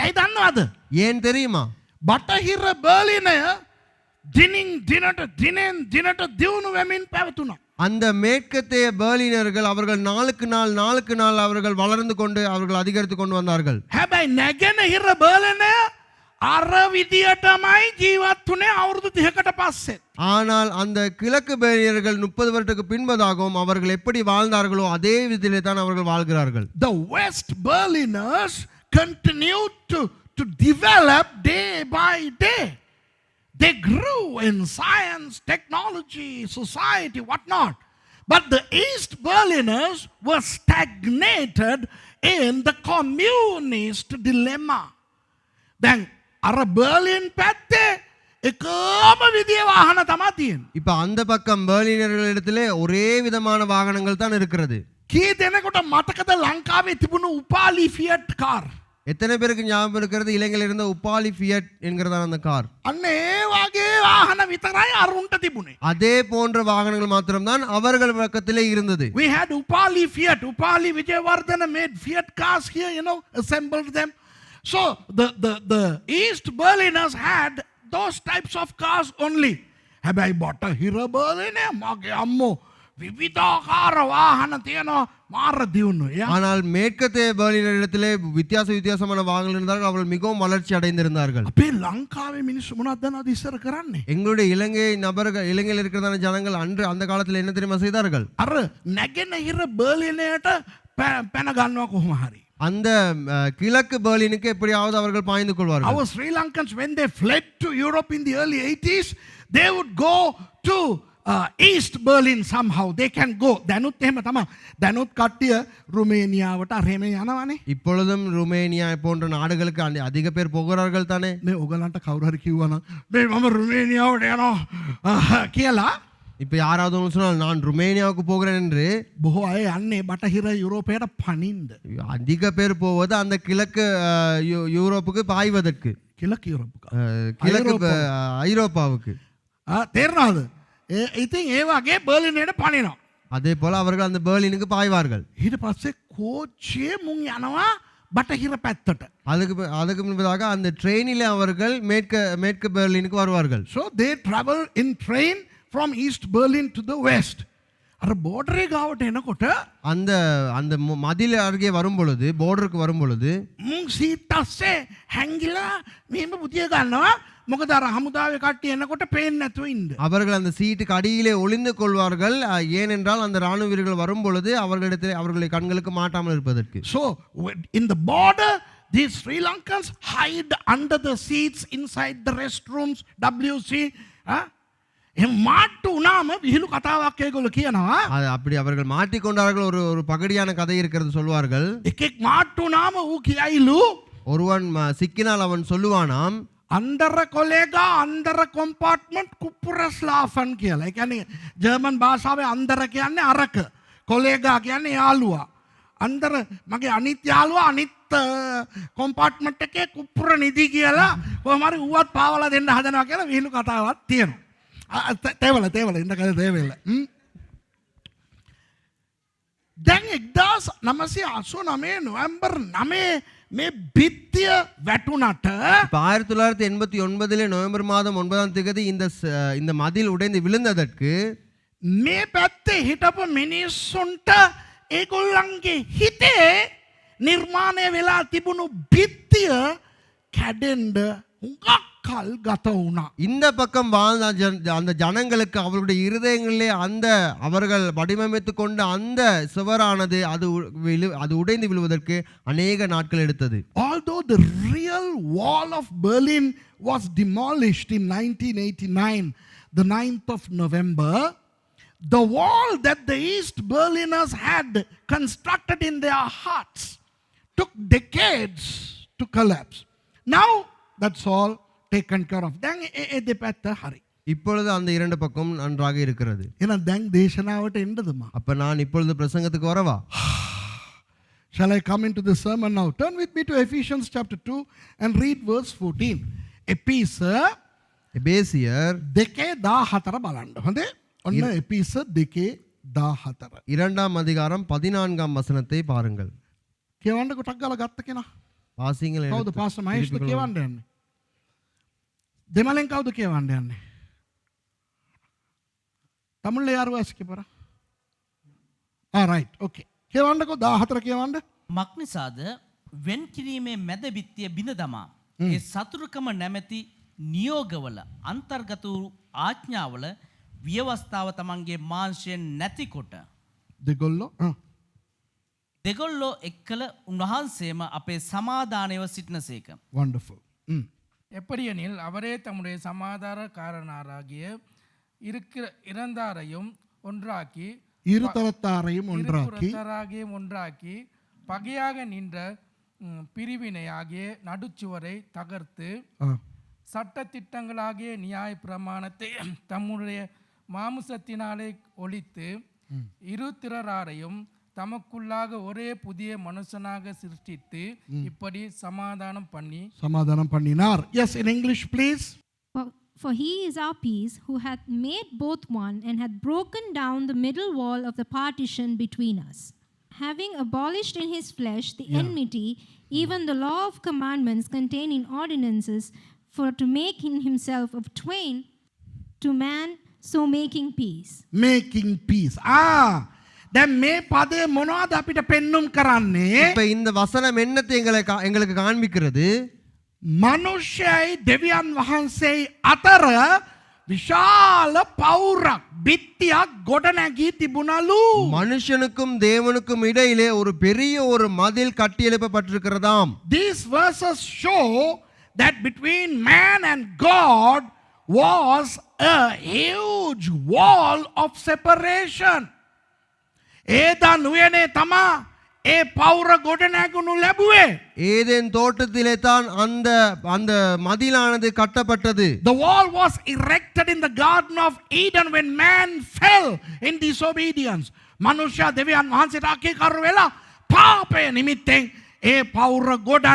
ඒ දන්නවද? ஏன் தெரியுமா? බටහිර බර්ලිනය දිනෙන් දිනට දියුණු වෙමින් පැවතුණා. அந்த மேற்கத்தைய பெர்லினர்கள் அவர்கள் நாளுக்கு நாள் அவர்கள் வளர்ந்து கொண்டு அவர்கள் அதிகரித்து கொண்டு வந்தார்கள். හැබැයි නැගෙනහිර බර්ලිනය අර විදියටමයි ජීවත් වුණේ අවුරුදු 30කට පස්සේ. ஆனால் அந்த கிழக்கு பெர்லினர்கள் 30 வருடத்துக்கு பின்பதாகவும் அவர்கள் எப்படி வாழ்ந்தார்களோ அதே விதத்திலே தான் அவர்கள் வாழ்கிறார்கள். The West Berliners continued to develop day by day. They grew in science, technology, society, whatnot. But the East Berliners were stagnated in the communist dilemma. Then, අර බර්ලින් පැත්තේ එකම විදිය වාහන තමයි තියෙන්නේ. இப்ப அந்த பக்கம் பெர்லினர்களிடத்திலே ஒரே விதமான வாகனங்கள் தான் இருக்கிறது. කී දෙනෙකුට මතකද ලංකාවේ තිබුණු උපාලි ෆියට් කාර්? எத்தனை பேருக்கு ஞாபகம் இருக்கிறது இலங்கையில் இருந்த உப்பாலி ஃபியட் என்கிறதான அந்த கார்? අන්න ඒ වගේ වාහන විතරයි අරුන්ට තිබුණේ. அதே போன்ற வாகனங்கள் மாத்திரம்தான் அவர்கள் பக்கத்திலே இருந்தது. We had Upali Fiat. Upali Vijayawardena made Fiat cars here, assembled them. So the East Berliners had those types of cars only. හැබැයි බටහිර බර්ලිනේ මගේ අම්මෝ විවිධාකාර වාහන තියෙනවා මාර දියුණුව. ஆனால் மேற்கத்தைய பெர்லினரிடத்திலே வித்தியாசமான வாகனங்கள் இருந்தார்கள். அவர்கள் மிகவும் வளர்ச்சி அடைந்திருந்தார்கள். අපේ ලංකාවේ මිනිස්සු මොනවද දන්නවද ඉස්සර කරන්නේ? எங்களுடைய இலங்கையில் இருக்கிறதான ஜனங்கள் அன்று அந்த காலத்தில் என்ன தெரியுமா செய்தார்கள்? අර නැගෙනහිර බර්ලිනයට පැන ගන්නවා කොහොම හරි. அந்த கிழக்கு பெர்லினுக்கு எப்படியாவது அவர்கள் பாய்ந்து கொள்வார்கள். Our Sri Lankans, when they fled to Europe in the early 80s, they would go to East Berlin somehow. They can go. දැනුත් එහෙම තමයි. දැනුත් කට්ටිය රුමේනියාවට අරහෙම යනවානේ. இப்பொழுதும் ருமேனியா போன்ற நாடுகளுக்கு அதிக பேர் போகிறார்கள் தானே. මේ ඔයගලන්ට කවුරු හරි කිව්වනම් මේ මම රුමේනියාවට යනවා කියලා இப்ப யாராவது ஒன்று சொன்னால் நான் ருமேனியாவுக்கு போகிறேன் என்று බොහෝ අය යන්නේ බටහිර යුරෝපයට පනින්න. அதிக பேர் போவது அந்த கிழக்கு யூரோப்புக்கு பாய்வதற்கு. கிழக்கு யூரோப்புக்கு. கிழக்கு ஐரோப்பாவுக்கு. තේරෙනවද? ඉතින් ඒ වගේ බර්ලිනයට පනිනවා. அதே போல அவர்கள் அந்த பெர்லினுக்கு பாய்வார்கள். ඊට පස්සේ කෝච්චියේ මුන් යනවා බටහිර පැත්තට. அதுக்கு முன்பதாக அந்த ட்ரெயினிலே அவர்கள் மேற்கு பெர்லினுக்கு வருவார்கள். So they travel in train from East Berlin to the West. අර බෝඩරේ ගාවට එනකොට அந்த அந்த மதில் அருகே வரும் பொழுது borderக்கு வரும் பொழுது මුන් සීට් අස්සේ හැංගිලා මෙහෙම බුදිය ගන්නවා. මොකද අර හමුදාවේ කට්ටිය එනකොට පේන්නේ නැතුව ඉන්න. அவர்கள் அந்த சீட்டுக்கு அடியிலே ஒளிந்து கொள்வார்கள். ஏனென்றால் அந்த ராணுவ வீரர்கள் வரும் பொழுது அவர்களுடைய கண்களுக்கு மாட்டாமல் இருப்பதற்கு. So in the border these Sri Lankans hide under the seats inside the restrooms, WC. மாட்டு உணாம விஹிலு கතාවක් ඒගොල්ලෝ කියනවා. அப்படி அவர்கள் மாட்டிக்கொண்டார்கள். ஒரு பகடியான கதை இருக்கிறது சொல்வார்கள். එකෙක් මාට්ටු නාම ඌ කියයිලු ஒருவன் சிக்கினால் அவன் சொல்லுவானாம் අන්දර කොලේගා අන්දර කොම්පාර්ට්මන්ට් කුපුරස්ලාෆන් කියලා. ඒ කියන්නේ ජර්මන් භාෂාවේ අන්දර කියන්නේ අරක. කොලේගා කියන්නේ යාළුවා. අන්දර මගේ අනිත් යාළුවා අනිත් කොම්පාර්ට්මන්ට් එකේ කුපුර නිදි කියලා කොහොම හරි ඌවත් පාවලා දෙන්න හදනවා කියලා විහිළු කතාවක් තියෙනවා. තේවල ඉන්න කල තේවෙල. දැන් 1989 නොවැම්බර් 9 මේ බිත්තිය වැටුණට 1989 நவம்பர் மாதம் 9ஆம் தேதி இந்த மதில் உடைந்து விழுந்ததற்கு මේ පැත්තේ හිටපු මිනිස්සුන්ට ඒගොල්ලන්ගේ හිතේ නිර්මාණය වෙලා තිබුණු බිත්තිය කැඩෙන්න හුඟක් කල් ගත වුණා. இந்த பக்கம் வாழ்ந்த அந்த ஜனங்களுக்கு அவர்களுடைய இருதயங்களிலே அந்த அவர்கள் வடிவமைத்து கொண்ட அந்த சுவரானது அது உடைந்து விழுவதற்கு அநேக நாட்கள் எடுத்தது. Although the real wall of Berlin was demolished in 1989, the 9th of November, the wall that the East Berliners had constructed in their hearts took decades to collapse. Now that's all taken care of. දැන් ඒ දෙපැත්ත හරි. இப்பொழுது அந்த இரண்டு பக்கம் நன்றாக இருக்கிறது. එහෙනම් දැන් දේශනාවට එන්නද මා? அப்ப நான் இப்பொழுது பிரசங்கத்துக்கு வரவா? Shall I come into the sermon now? Turn with me to Ephesians chapter 2 and read verse 14. எபேசியர் 2:14 බලන්න. හොඳේ? ඔන්න එපිසර් 2:14. இரண்டாம் அதிகாரம் 14ஆம் வசனத்தை பாருங்கள். කියවන්න කොටක් ගාලා ගත්ත කෙනා. வாசிங்கள். කවුද පාස්ටර් මහේෂ්ද කියවන්න යන්නේ? දෙමළෙන් කවුද කියවන්න යන්නේ? තමිழ்ல யார் வாசிக்க போறா? right, okay. කියවන්නකෝ 14 කියවන්න. මක්නිසාද වෙන් කිරීමේ මැද බිත්තිය බිඳ දමා ඒ සතුරුකම නැමැති නියෝගවල අන්තර්ගත වූ ආඥාවල ව්‍යවස්ථාව තමන්ගේ මාංශයෙන් නැතිකොට දෙගොල්ලෝ එක්කල උන්වහන්සේම අපේ සමාදානයව සිටිනසේක. Wonderful. எப்படியெனில் அவரே தம்முடைய சமாதானக்காரனாராகிய இறந்தாரையும் ஒன்றாக்கி இருதரத்தாரையும் ஒன்றாக்கி பகையாக நின்ற பிரிவினையாகிய நடுச்சுவரை தகர்த்து சட்ட திட்டங்களாகிய நியாய பிரமாணத்தை தம்முடைய மாமிசத்தினாலே ஒழித்து இருதிரராரையும் தமக்குள்ளாக ஒரே புதிய மனுஷனாக சிருஷ்டித்து இப்படி சமாதானம் பண்ணினார். Yes, in English please. For he is our peace, who hath made both one, and hath broken down the middle wall of the partition between us, having abolished in his flesh the enmity, even the law of commandments contained in ordinances, for to make in himself of twain to man, so making peace. Making peace. දැන් මේ පදේ මොනවද අපිට පෙන්눔 කරන්නේ? இப்ப இந்த வசனம் என்னத்தை எங்களுக்கு காண்பிக்கிறது? මනුෂ්‍යයි දෙවියන් වහන්සේයි අතර විශාල පවුරක් බිත්තියක් ගොඩ නැගී තිබුණලු. மனுஷனுக்கும் தேவனுக்கும் இடையிலே ஒரு பெரிய ஒரு மதில் கட்டியெழுப்பப்பட்டிருக்கிறதாம். These verses show that between man and God was a huge wall of separation. Eden උයනේ තමා ඒ පවුර ගොඩ නැගුණු ලැබුවේ. ஏதேன் தோட்டத்திலே தான் அந்த மதிலானது கட்டப்பட்டது. The wall was erected in the Garden of Eden when man fell in disobedience. මනුෂ්‍ය දෙවියන් වහන්සේට අකීකරු වෙලා පාපය නිමිත්තෙන් ඒ පවුර ගොඩ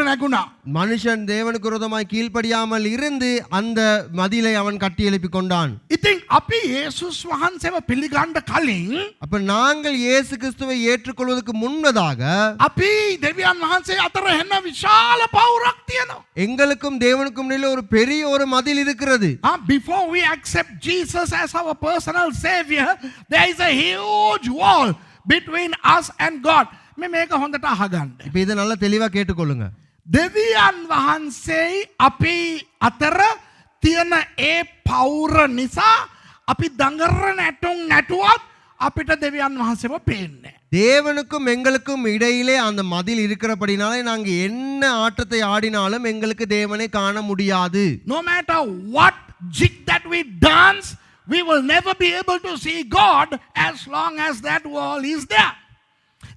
නැගුණා. மனுஷன் தேவனுக்கு விரோதமாய் கீழ்ப்படியாமல் இருந்து அந்த மதிலை அவன் கட்டி எழுப்பி கொண்டான். ඉතින් අපි යේසුස් වහන්සේව පිළිගන්න කලින් அப்ப நாங்கள் இயேசு கிறிஸ்துவை ஏற்றுக்கொள்வதற்கு முன்னதாக අපි දෙවියන් වහන්සේ අතර එන විශාල පවුරක් තියෙනවා. எங்களுக்கும் தேவனுக்கும் இடையில ஒரு பெரிய ஒரு மதில் இருக்கிறது. Before we accept Jesus as our personal savior, there is a huge wall between us and God. මේක හොඳට අහගන්න. இப்ப இதை நல்லா தெளிவா கேட்டுக்கொள்ளுங்க. දෙවියන් වහන්සේයි අපි අතර තියෙන ඒ පවුර නිසා අපි දඟර නැටුම් නැටුවත් අපිට දෙවියන් වහන්සේව පේන්නේ. தேவனுக்கும் எங்களுக்கும் இடையிலே அந்த மதில் இருக்கிறபடினாலே நாங்க என்ன ஆட்டத்தை ஆடினாலும் எங்களுக்கு தேவனை காண முடியாது. No matter what jig that we dance, we will never be able to see God as long as that wall is there.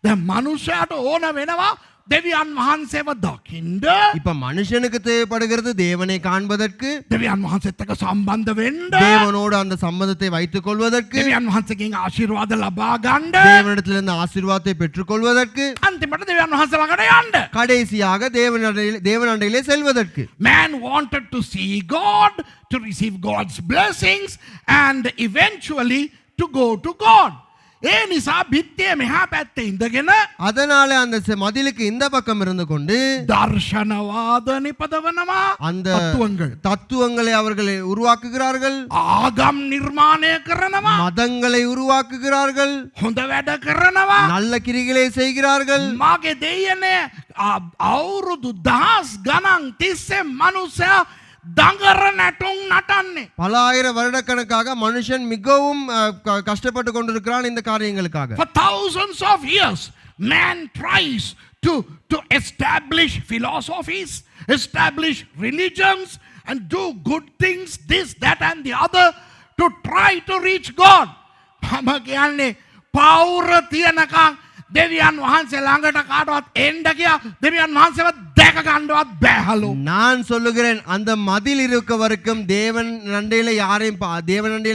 දැන් මනුෂ්‍යයාට ඕන වෙනවා දෙවියන් වහන්සේව දකින්න. இப்ப மனுஷனுக்கு தேவைப்படுகிறது தேவனை காண்பதற்கு, දෙවියන් වහන්සේත් එක්ක සම්බන්ධ වෙන්න, தேவனோடு அந்த சம்பந்தத்தை வைத்துக் கொள்வதற்கு, දෙවියන් වහන්සේගෙන් ආශිර්වාද ලබා ගන්න, தேவனிடத்திலிருந்து ஆசீர்வாதத்தை பெற்றுக்கொள்வதற்கு, අන්තිමට දෙවියන් වහන්සේ ළඟට යන්න. கடைசியாக தேவனண்டையிலே செல்வதற்கு. Man wanted to see God, to receive God's blessings, and eventually to go to God. ඒ නිසා බිත්තිය මෙහා පැත්තේ ඉඳගෙන அதனால அந்த மதிலுக்கு இந்த பக்கம் இருந்து கொண்டு දර්ශනවාද නිපදවනවා. அந்த தத்துவங்கள் தத்துவங்களை அவர்கள் உருவாக்குகிறார்கள், ආගම් නිර්මාණය කරනවා, மதங்களை உருவாக்குகிறார்கள், හොඳ වැඩ කරනවා, நல்ல கிரிகளை செய்கிறார்கள். මාගේ දෙයනේ අවුරුදු දහස් ගණන් තිස්සේ මනුස්සයා දඟර නැටුම් නටන්නේ. பல ஆயிரம் வருடக்கணக்காக மனுஷன் மிகவும் கஷ்டப்பட்டு கொண்டிருக்கிறான் இந்த காரியங்களுக்காக. For thousands of years, man tries to establish philosophies, establish religions, and do good things, this, that, and the other, to try to reach God. මම කියන්නේ පෞර තියනකම් දෙවියන් වහන්සේ ළඟට කාටවත් එන්න ගියා දෙවියන් වහන්සේව දැක ගන්නවත් බැහැලු. நான் சொல்லுகிறேன் அந்த மதில் இருக்க வரைக்கும் தேவன் நண்டையில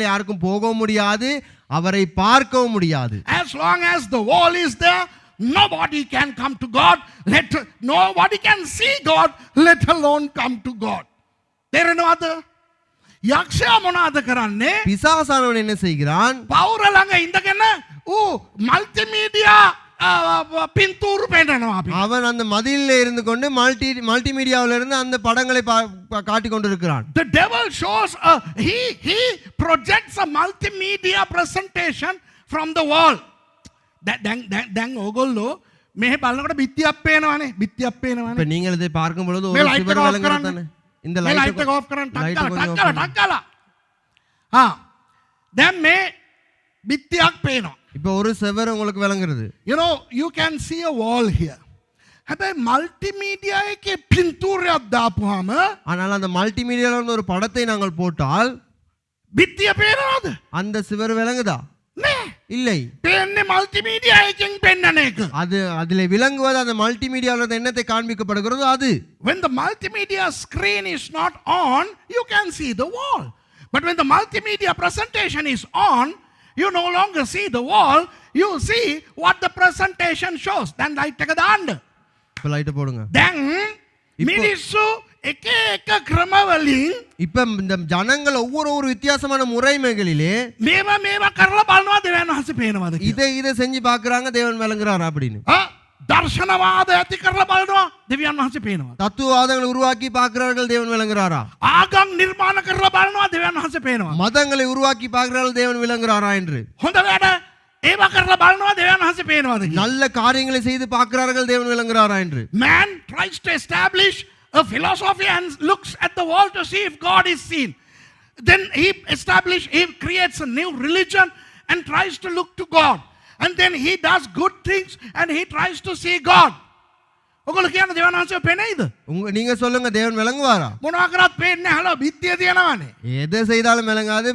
யாருக்கும் போகவும் முடியாது, அவரை பார்க்கவும் முடியாது. As long as the wall is there, nobody can come to God, nobody can see God, let alone come to God. There is no other. යක්ෂයා මොනවද කරන්නේ? பிசாசானவன் என்ன செய்கிறான்? පෞර ළඟ ඉඳගෙන මල්ටිමීඩියා පින්තූරු පෙන්නනවා අපි. அவன் அந்த மதிலில் இருந்து கொண்டு மல்டிமீடியாவில் இருந்து அந்த படங்களை காட்டிக் கொண்டிருக்கிறான். The devil shows he projects a multimedia presentation from the wall. දැන් ඕගොල්ලෝ මෙහෙ බලනකොට බිත්තියක් පේනවනේ. බිත්තියක් පේනවනේ. இப்ப நீங்கள் இதை பார்க்கும் பொழுது ஒரு சிவர் விளங்குறது தானே. இந்த லைட் ஆஃப் කරන්න ටක් ගාලා. දැන් මේ බිත්තියක් පේනවා. இப்போ ஒரு செவர் உங்களுக்கு விளங்குறது. You know, you can see a wall here. හැබැයි මල්ටිමීඩියා එකේ පින්තූරයක් දාපුවාම ஆனால் அந்த மல்டிமீடியால இருந்து ஒரு படத்தை நாங்கள் போட்டால் බිත්තිය පේනවද? அந்த சிவர் விளங்குதா? නෑ. இல்லை. පේන්නේ මල්ටිමීඩියා එකෙන් පෙන්නන එක. அது அதிலே விளங்குவது அந்த மல்டிமீடியால இருந்து என்னத்தை காண்பிக்கப்படுகிறதோ அது. When the multimedia screen is not on, you can see the wall. But when the multimedia presentation is on, you no longer see the wall, you see what the presentation shows. Then light එක දාන්න. இப்ப light போடுங்க. දැන් මිනිස්සු එක එක ක්‍රමවලින් இப்ப இந்த ஜனங்கள் ஒவ்வொரு வித்தியாசமான முறைமைகளிலே මේවා කරලා බලනවා දෙවියන් වහන්සේ පේනවද කියලා. இதை செஞ்சு பார்க்கறாங்க தேவன் விளங்குறாரா அப்படின்னு. දර්ශනවාද ඇති කරලා බලනවා දෙවියන් වහන්සේ පේනවද? தத்துவவாதங்களை உருவாக்கி பார்க்கிறார்கள் தேவன் விளங்குறாரா? ආගම් නිර්මාණ කරලා බලනවා දෙවියන් වහන්සේ පේනවද? மதங்களை உருவாக்கி பார்க்கிறார்கள் தேவன் விளங்குறாரா என்று. හොඳ වැඩ ඒවා කරලා බලනවා දෙවියන් වහන්සේ පේනවද කියලා. நல்ல காரியங்களை செய்து பார்க்கிறார்கள் தேவன் விளங்குறாரா என்று. Man tries to establish a philosophy and looks at the wall to see if God is seen. Then he creates a new religion and tries to look to God. And then he does good things and he tries to see God. ඔගොල්ලෝ කියන දෙවියන් වහන්සේ පේනයිද? நீங்க சொல்லுங்க தேவன் விளங்குவாரா? මොනවා කරත් පේන්නේ නැහැ. හලෝ බිත්තිය තියෙනවානේ. எதை செய்தாலும் விளங்காது,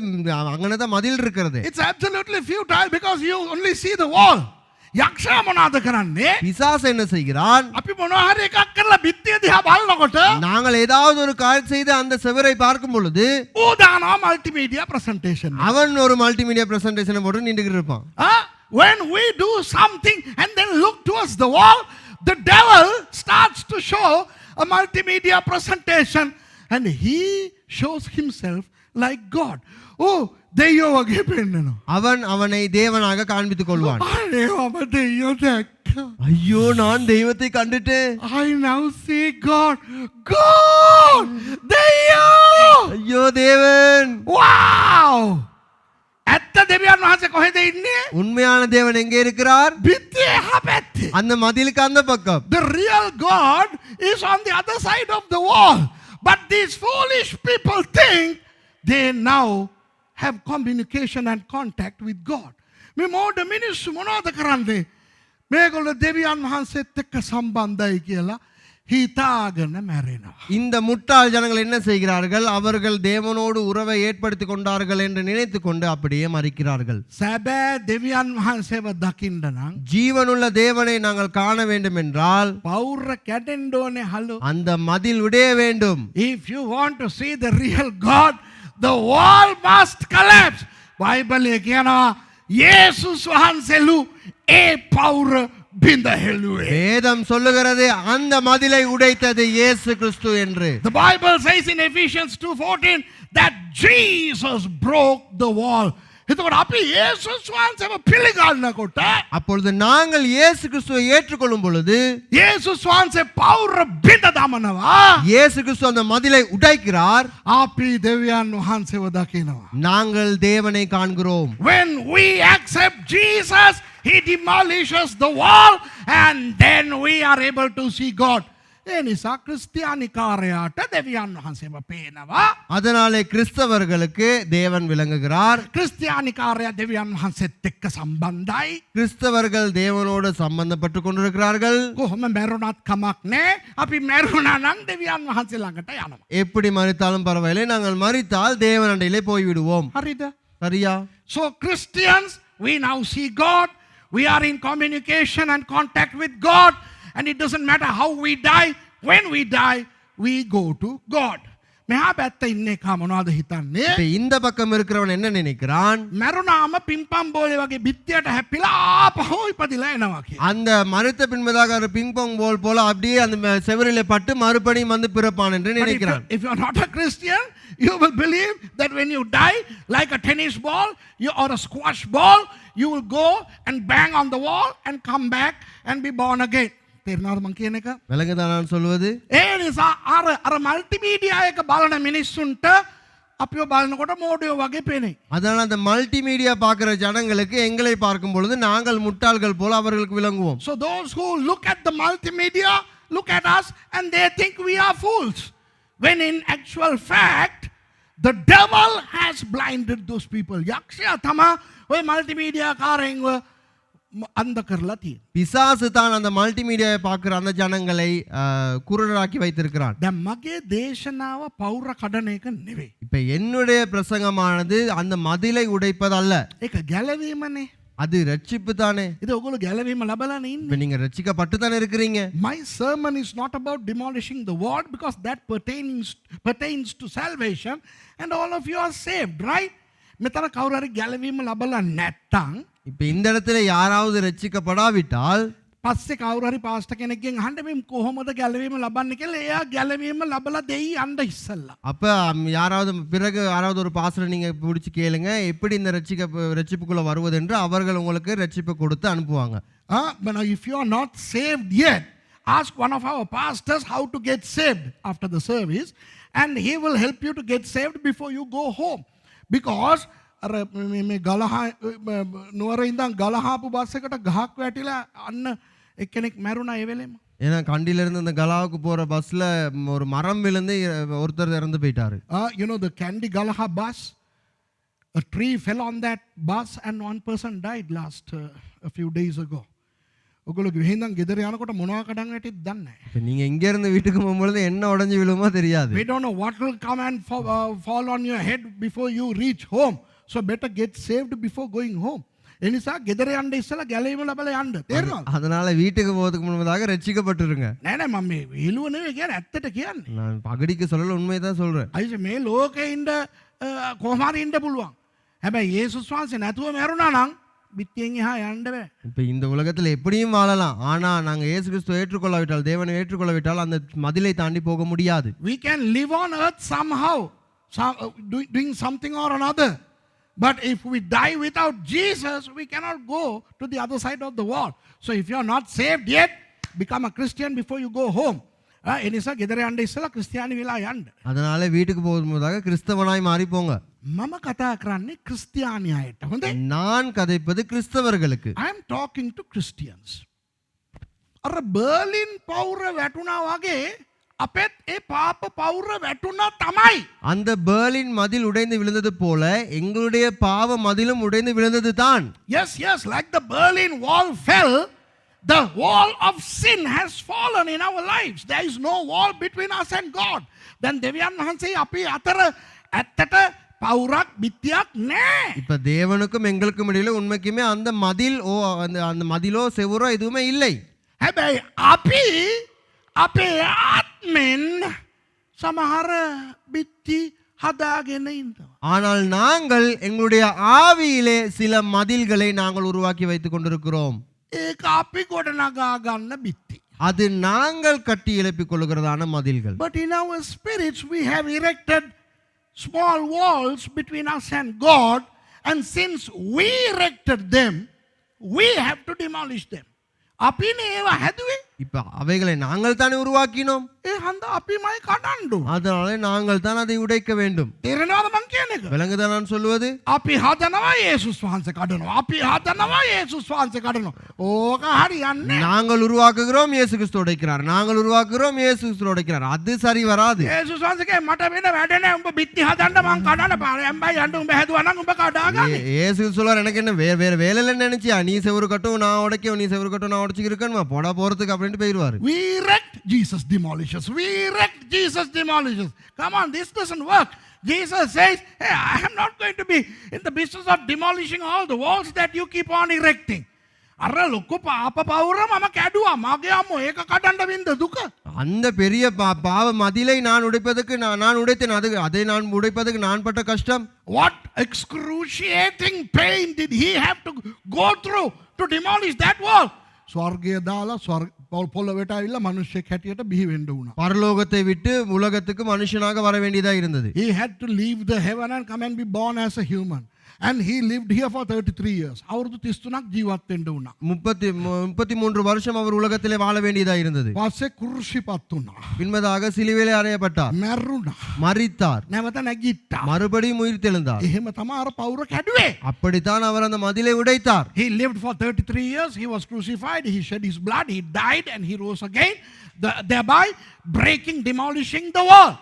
அங்கனதான் மதில் இருக்கிறது. It's absolutely futile because you only see the wall. යක්ෂයා මොනවද කරන්නේ? பிசாசு என்ன செய்கிறான்? අපි මොනවා හරි එකක් කරලා බිත්තිය දිහා බලනකොට நாங்கள் ஏதாவது ஒரு காரியம் செய்து அந்த செவரை பார்க்கும் பொழுது ඌ දානවා multimedia presentation. அவன் ஒரு மல்டிமீடியா பிரசன்டேஷனை போட்டு நின்றுகிட்டு இருப்பான். When we do something and then look towards the wall, the devil starts to show a multimedia presentation and he shows himself like God. Oh, தெய்யோ வகை பெண்ணனோ. அவனை தேவனாக காண்பித்துக் கொள்வான். அரே அவ தெய்யோ தேக்க. ஐயோ நான் தெய்வத்தை கண்டுட்டேன். I now see God. God! தெய்யோ! ஐயோ தேவன். Wow! ඇත්ත දෙවියන් වහන්සේ කොහෙද ඉන්නේ? உண்மையான தேவன் எங்கே இருக்கிறார்? බිත්තිය එහා පැත්තේ. அந்த மதிலுக்கு அந்த பக்கம். The real God is on the other side of the wall. But these foolish people think they now have communication and contact with God. මේ මෝඩ මිනිස්සු මොනවද කරන්නේ? මේගොල්ලෝ දෙවියන් වහන්සේත් එක්ක සම්බන්ධයි කියලා හිතාගෙන මැරෙනවා. இந்த முட்டாள் ஜனங்கள் என்ன செய்கிறார்கள்? அவர்கள் தேவனோடு உறவை ஏற்படுத்திக் கொண்டார்கள் என்று நினைத்துக் கொண்டு அப்படியே மறிக்கிறார்கள். සැබෑ දෙවියන් වහන්සේව දකින්න නම් ஜீவனுள்ள தேவனை நாங்கள் காண வேண்டும் என்றால் පෞර කැඩෙන්න ඕනේ හලෝ. அந்த மதில் உடைய வேண்டும். If you want to see the real God, the wall must collapse. බයිබලයේ කියනවා යේසුස් වහන්සේලු ඒ පෞර බිඳ හෙළුවේ. வேதம் சொல்லுகிறது அந்த மதிலை உடைத்தது இயேசு கிறிஸ்து என்று. The Bible says in Ephesians 2:14 that Jesus broke the wall. එතකොට අපි යේසුස් වහන්සේව පිළිගන්නකොට அப்பொழுது நாங்கள் இயேசு கிறிஸ்துவை ஏற்றுக்கொள்ளும் பொழுது යේසුස් වහන්සේ පෞර බිඳ දමනවා. இயேசு கிறிஸ்து அந்த மதிலை உடைக்கிறார். අපි දෙවියන් වහන්සේව දකිනවා. நாங்கள் தேவனை காண்கிறோம். When we accept Jesus, he demolishes the wall and then then we are able to see God. ඒ නිසා ක්‍රිස්තියානිකාරයාට දෙවියන් වහන්සේම පේනවා. அதனாலே கிறிஸ்தவர்களுக்கு தேவன் விளங்குகிறார். ක්‍රිස්තියානිකාරයා දෙවියන් වහන්සේත් එක්ක සම්බන්ධයි. கிறிஸ்தவர்கள் தேவனோடு சம்பந்தப்பட்டு கொண்டிருக்கிறார்கள். කොහොම මැරුණත් කමක් නෑ. අපි මැරුණා නම් දෙවියන් වහන්සේ ළඟට යනවා. எப்படி மறித்தாலும் பரவாயில்லை, நாங்கள் மறித்தால் தேவனண்டையிலே போய்விடுவோம். හරිද? சரியா? So Christians, we now see God. We are in communication and contact with God. And it doesn't matter how we die. When we die, we go to God. මෙහා පැත්ත ඉන්න එක මොනවද හිතන්නේ? இப்ப இந்த பக்கம் இருக்கிறவன் என்ன நினைக்கிறான்? මැරුණාම පිම්පම් බෝලේ වගේ බිත්තියට හැපිලා ආපහු ඉපදිලා එනවා කියලා. அந்த மறித்த பின்பதாக ஒரு பிங்பாங் போல் போல அப்படியே அந்த செவரிலே பட்டு மறுபடியும் வந்து பிறப்பான் என்று But நினைக்கிறான். if you are not a Christian, you will believe that when you die, like a tennis ball or a squash ball, you will go and bang on the wall and come back and be born again. තේරෙනවද මං කියන එක? விளங்குதா நான் சொல்வது? ඒ නිසා අර multimedia එක බලන මිනිස්සුන්ට අපිව බලනකොට මෝඩයෝ වගේ පේන්නේ. அதனால அந்த மல்டிமீடியா பார்க்கிற ஜனங்களுக்கு எங்களை பார்க்கும் பொழுது நாங்கள் முட்டாள்கள் போல அவர்களுக்கு விளங்குவோம். So those who look at the multimedia look at us and they think we are fools. When in actual fact, the devil has blinded those people. යක්ෂයා තමයි ඔය මල්ටිමීඩියා කාරෙන්ව අන්ධ කරලා තියෙන්නේ. பிசாசு தான் அந்த மல்டிமீடியாவை பார்க்கிற அந்த ஜனங்களை குருடராக்கி வைத்திருக்கிறான். දැන් මගේ දේශනාව පෞර කඩන එක නෙවෙයි. இப்ப என்னுடைய பிரசங்கமானது அந்த மதிலை உடைப்பதல்ல, ඒක ගැලවීමනේ. அது ரட்சிப்பு தானே. ඉතින් ඔයගොල්ලෝ ගැලවීම ලබලානේ ඉන්නේ. இப்ப நீங்க ரட்சிக்கப்பட்டு தானே இருக்கிறீங்க. My sermon is not about demolishing the wall because that pertains to salvation and all of you are saved, right? මෙතන කවුරු හරි ගැලවීම ලබලා නැත්තම් இப்ப இந்த இடத்துல யாராவது ரட்சிக்கப்படாவிட்டால் පස්සේ කවුරු හරි පාස්ටර් කෙනෙක්ගෙන් අහන්න මේ කොහොමද ගැලවීම ලබන්නේ කියලා එයා ගැලවීම ලබලා දෙයි යන්න ඉස්සල්ලා. அப்ப யாராவது பிறகு யாராவது ஒரு பாஸ்டர் நீங்க பிடிச்சி கேளுங்க எப்படி இந்த ரட்சிப்புக்குள்ள வருவது என்று அவர்கள் உங்களுக்கு ரட்சிப்பை கொடுத்து அனுப்புவாங்க. But now if you are not saved yet, ask one of our pastors how to get saved after the service and he will help you to get saved before you go home. Because අර මේ ගලහා නුවර ඉඳන් ගලහාපු bus එකට ගහක් වැටිලා අන්න එක්කෙනෙක් මැරුණා ඒ වෙලෙම. ஏன்னா கண்டியில இருந்து அந்த கலாவுக்கு போற பஸ்ல ஒரு மரம் விழுந்து ஒருத்தர் இறந்து போயிட்டாரு. You know the Kandy Galaha bus, a tree fell on that bus and one person died last a few days ago. ඔගොල්ලෝ ගිහින් ගෙදර යනකොට මොනවා කඩන් වැටිද දන්නේ නැහැ. இப்ப நீங்க இங்க இருந்து வீட்டுக்கு போகும்போது என்ன உடைஞ்சு விழுமோ தெரியாது. We don't know what will come and fall on your head before you reach home. So better get saved before going home. එනිසා ගෙදර යන්න ඉස්සලා ගැලවීම ලැබලා යන්න. තේරෙනවද? அதனால வீட்டுக்கு போறதுக்கு முன்னதாக ரட்சிக்கப்பட்டிருங்க. නෑ නෑ මම මේ විහිළුව නෙවෙයි කියන්නේ ඇත්තට කියන්නේ. நான் பகடிக்கு சொல்லல, உண்மையை தான் சொல்றேன். අයිස මේ ලෝකේ ඉන්න කොහොම හරි ඉන්න පුළුවන්. හැබැයි යේසුස් වහන්සේ නැතුව මැරුණා නම් පිටියෙන් එහා යන්න බෑ. இப்ப இந்த உலகத்துல எப்படியும் வாழலாம், ஆனா நாங்க இயேசு கிறிஸ்துவை ஏற்றுக்கொள்ளாவிட்டால், தேவனை ஏற்றுக்கொள்ளாவிட்டால் அந்த மதிலை தாண்டி போக முடியாது. We can live on earth somehow, doing something or another. But if we die without Jesus, we cannot go to the other side of the wall. So if you are not saved yet, become a Christian before you go home. එනිසා ගෙදර යන්න ඉස්සලා ක්‍රිස්තියානි වෙලා යන්න. அதனால வீட்டுக்கு போகும்போதாக கிறிஸ்தவனாய் மாறி போங்க. මම කතා කරන්නේ ක්‍රිස්තියානි අයට. හොඳයි? நான் கதைப்பது கிறிஸ்தவர்களுக்கு. I am talking to Christians. අර බර්ලින් පවුර වැටුණා වගේ අපෙත් ඒ පාප පවුර වැටුණා තමයි. அந்த பெர்லின் மதில் உடைந்து விழுந்தது போல எங்களுடைய பாவ மதிலும் உடைந்து விழுந்தது தான். Yes, like the Berlin Wall fell, the wall of sin has fallen in our lives. There is no wall between us and God. Then දෙවියන් වහන්සේ අපි අතර ඇත්තට පවුරක් බිත්තියක් නැහැ. இப்ப தேவனுக்கும் எங்களுக்கும் இடையில உண்மைக்குமே அந்த மதில் அந்த மதிலோ செவரோ எதுவுமே இல்லை. හැබැයි අපි අපේ ආත්මෙන් සමහර බිත්ති හදාගෙන ඉන්නවා. ஆனால் நாங்கள் எங்களுடைய ஆவியிலே சில மதில்களை நாங்கள் உருவாக்கி வைத்துக் கொண்டிருக்கிறோம். ඒක අපි ගොඩනගා ගන්න බිත්ති. அது நாங்கள் கட்டி எழுப்பிக் கொள்கிறதான மதில்கள். But in our spirits we have erected small walls between us and God, and since we erected them, we have to demolish them. අපිනේ ඒවා හැදුවේ. இப்ப அவைகளை நாங்கள் தானே உருவாக்கினோம். ඒ හන්ද අපිමයි කඩන්ඩු. அதனாலே நாங்கள் தான் அதை உடைக்க வேண்டும். තේරෙනවද මං කියන එක? விளங்குதா நான் சொல்லுவது? අපි හදනවා යේසුස් වහන්සේ කඩනවා. අපි හදනවා යේසුස් වහන්සේ කඩනවා. ඕක හරියන්නේ. நாங்கள் உருவாக்குகிறோம், இயேசு கிறிஸ்து உடைக்கிறார். நாங்கள் உருவாக்குகிறோம், இயேசு கிறிஸ்து உடைக்கிறார். அது சரி வராது. යේසුස් වහන්සේගේ මට වෙන වැඩ නෑ. උඹ බිත්ති හදන්න මං කඩන්න පාර. හැබැයි යන්න උඹ හැදුවා නම් උඹ කඩාගන්න. இயேசு கிறிஸ்து சொல்றார், எனக்கு என்ன வேற வேலையில நினைச்சியா? நீ செவுரு கட்டும் நான் உடைக்கும், நீ செவுரு கட்டும் நான் உடைச்சு இருக்கணுமா? போடா போறதுக்கு அப்படின்ட்டு போயிடுவாரு. We erect, Jesus demolishes. We erect, Jesus demolishes. Come on, this doesn't work. Jesus says, hey, I am not going to be in the business of demolishing all the walls that you keep on erecting. අර ලොකු පාප පවුර මම කැඩුවා. මගේ අම්මෝ ඒක කඩන්න වින්ද දුක. அந்த பெரிய பாவ மதிலை நான் உடைப்பதற்கு நான் உடைத்தேன். அதை நான் உடைப்பதற்கு நான் பட்ட கஷ்டம். What excruciating pain did he have to go through to demolish that wall? ස්වර්ගය දාලා පොළොවට ඇවිල්ලා මිනිස්සෙක් හැටියට බිහි වෙන්න වුණා. பரலோகத்தை விட்டு உலகத்துக்கு மனுஷனாக வர வேண்டியதா இருந்தது. He had to leave the heaven and come and be born as a human. And he lived here for 33 years. අවුරුදු 33ක් ජීවත් වෙන්න වුණා. 33 வருஷம் அவர் உலகத்திலே வாழ வேண்டியதா இருந்தது. පස්සේ කුරුසිපත් වුණා. பின்பதாக சிலுவையிலே அறையப்பட்டார், මැරුණා. மரித்தார், නැවත නැගිට්ටා. மறுபடியும் உயிர்த்தெழுந்தார். එහෙම තමයි අර පවුර කැඩුවේ. அப்படித்தான் அவர் அந்த மதிலை உடைத்தார். He lived for 33 years. He was crucified. He shed his blood. He died and he rose again, thereby demolishing the wall.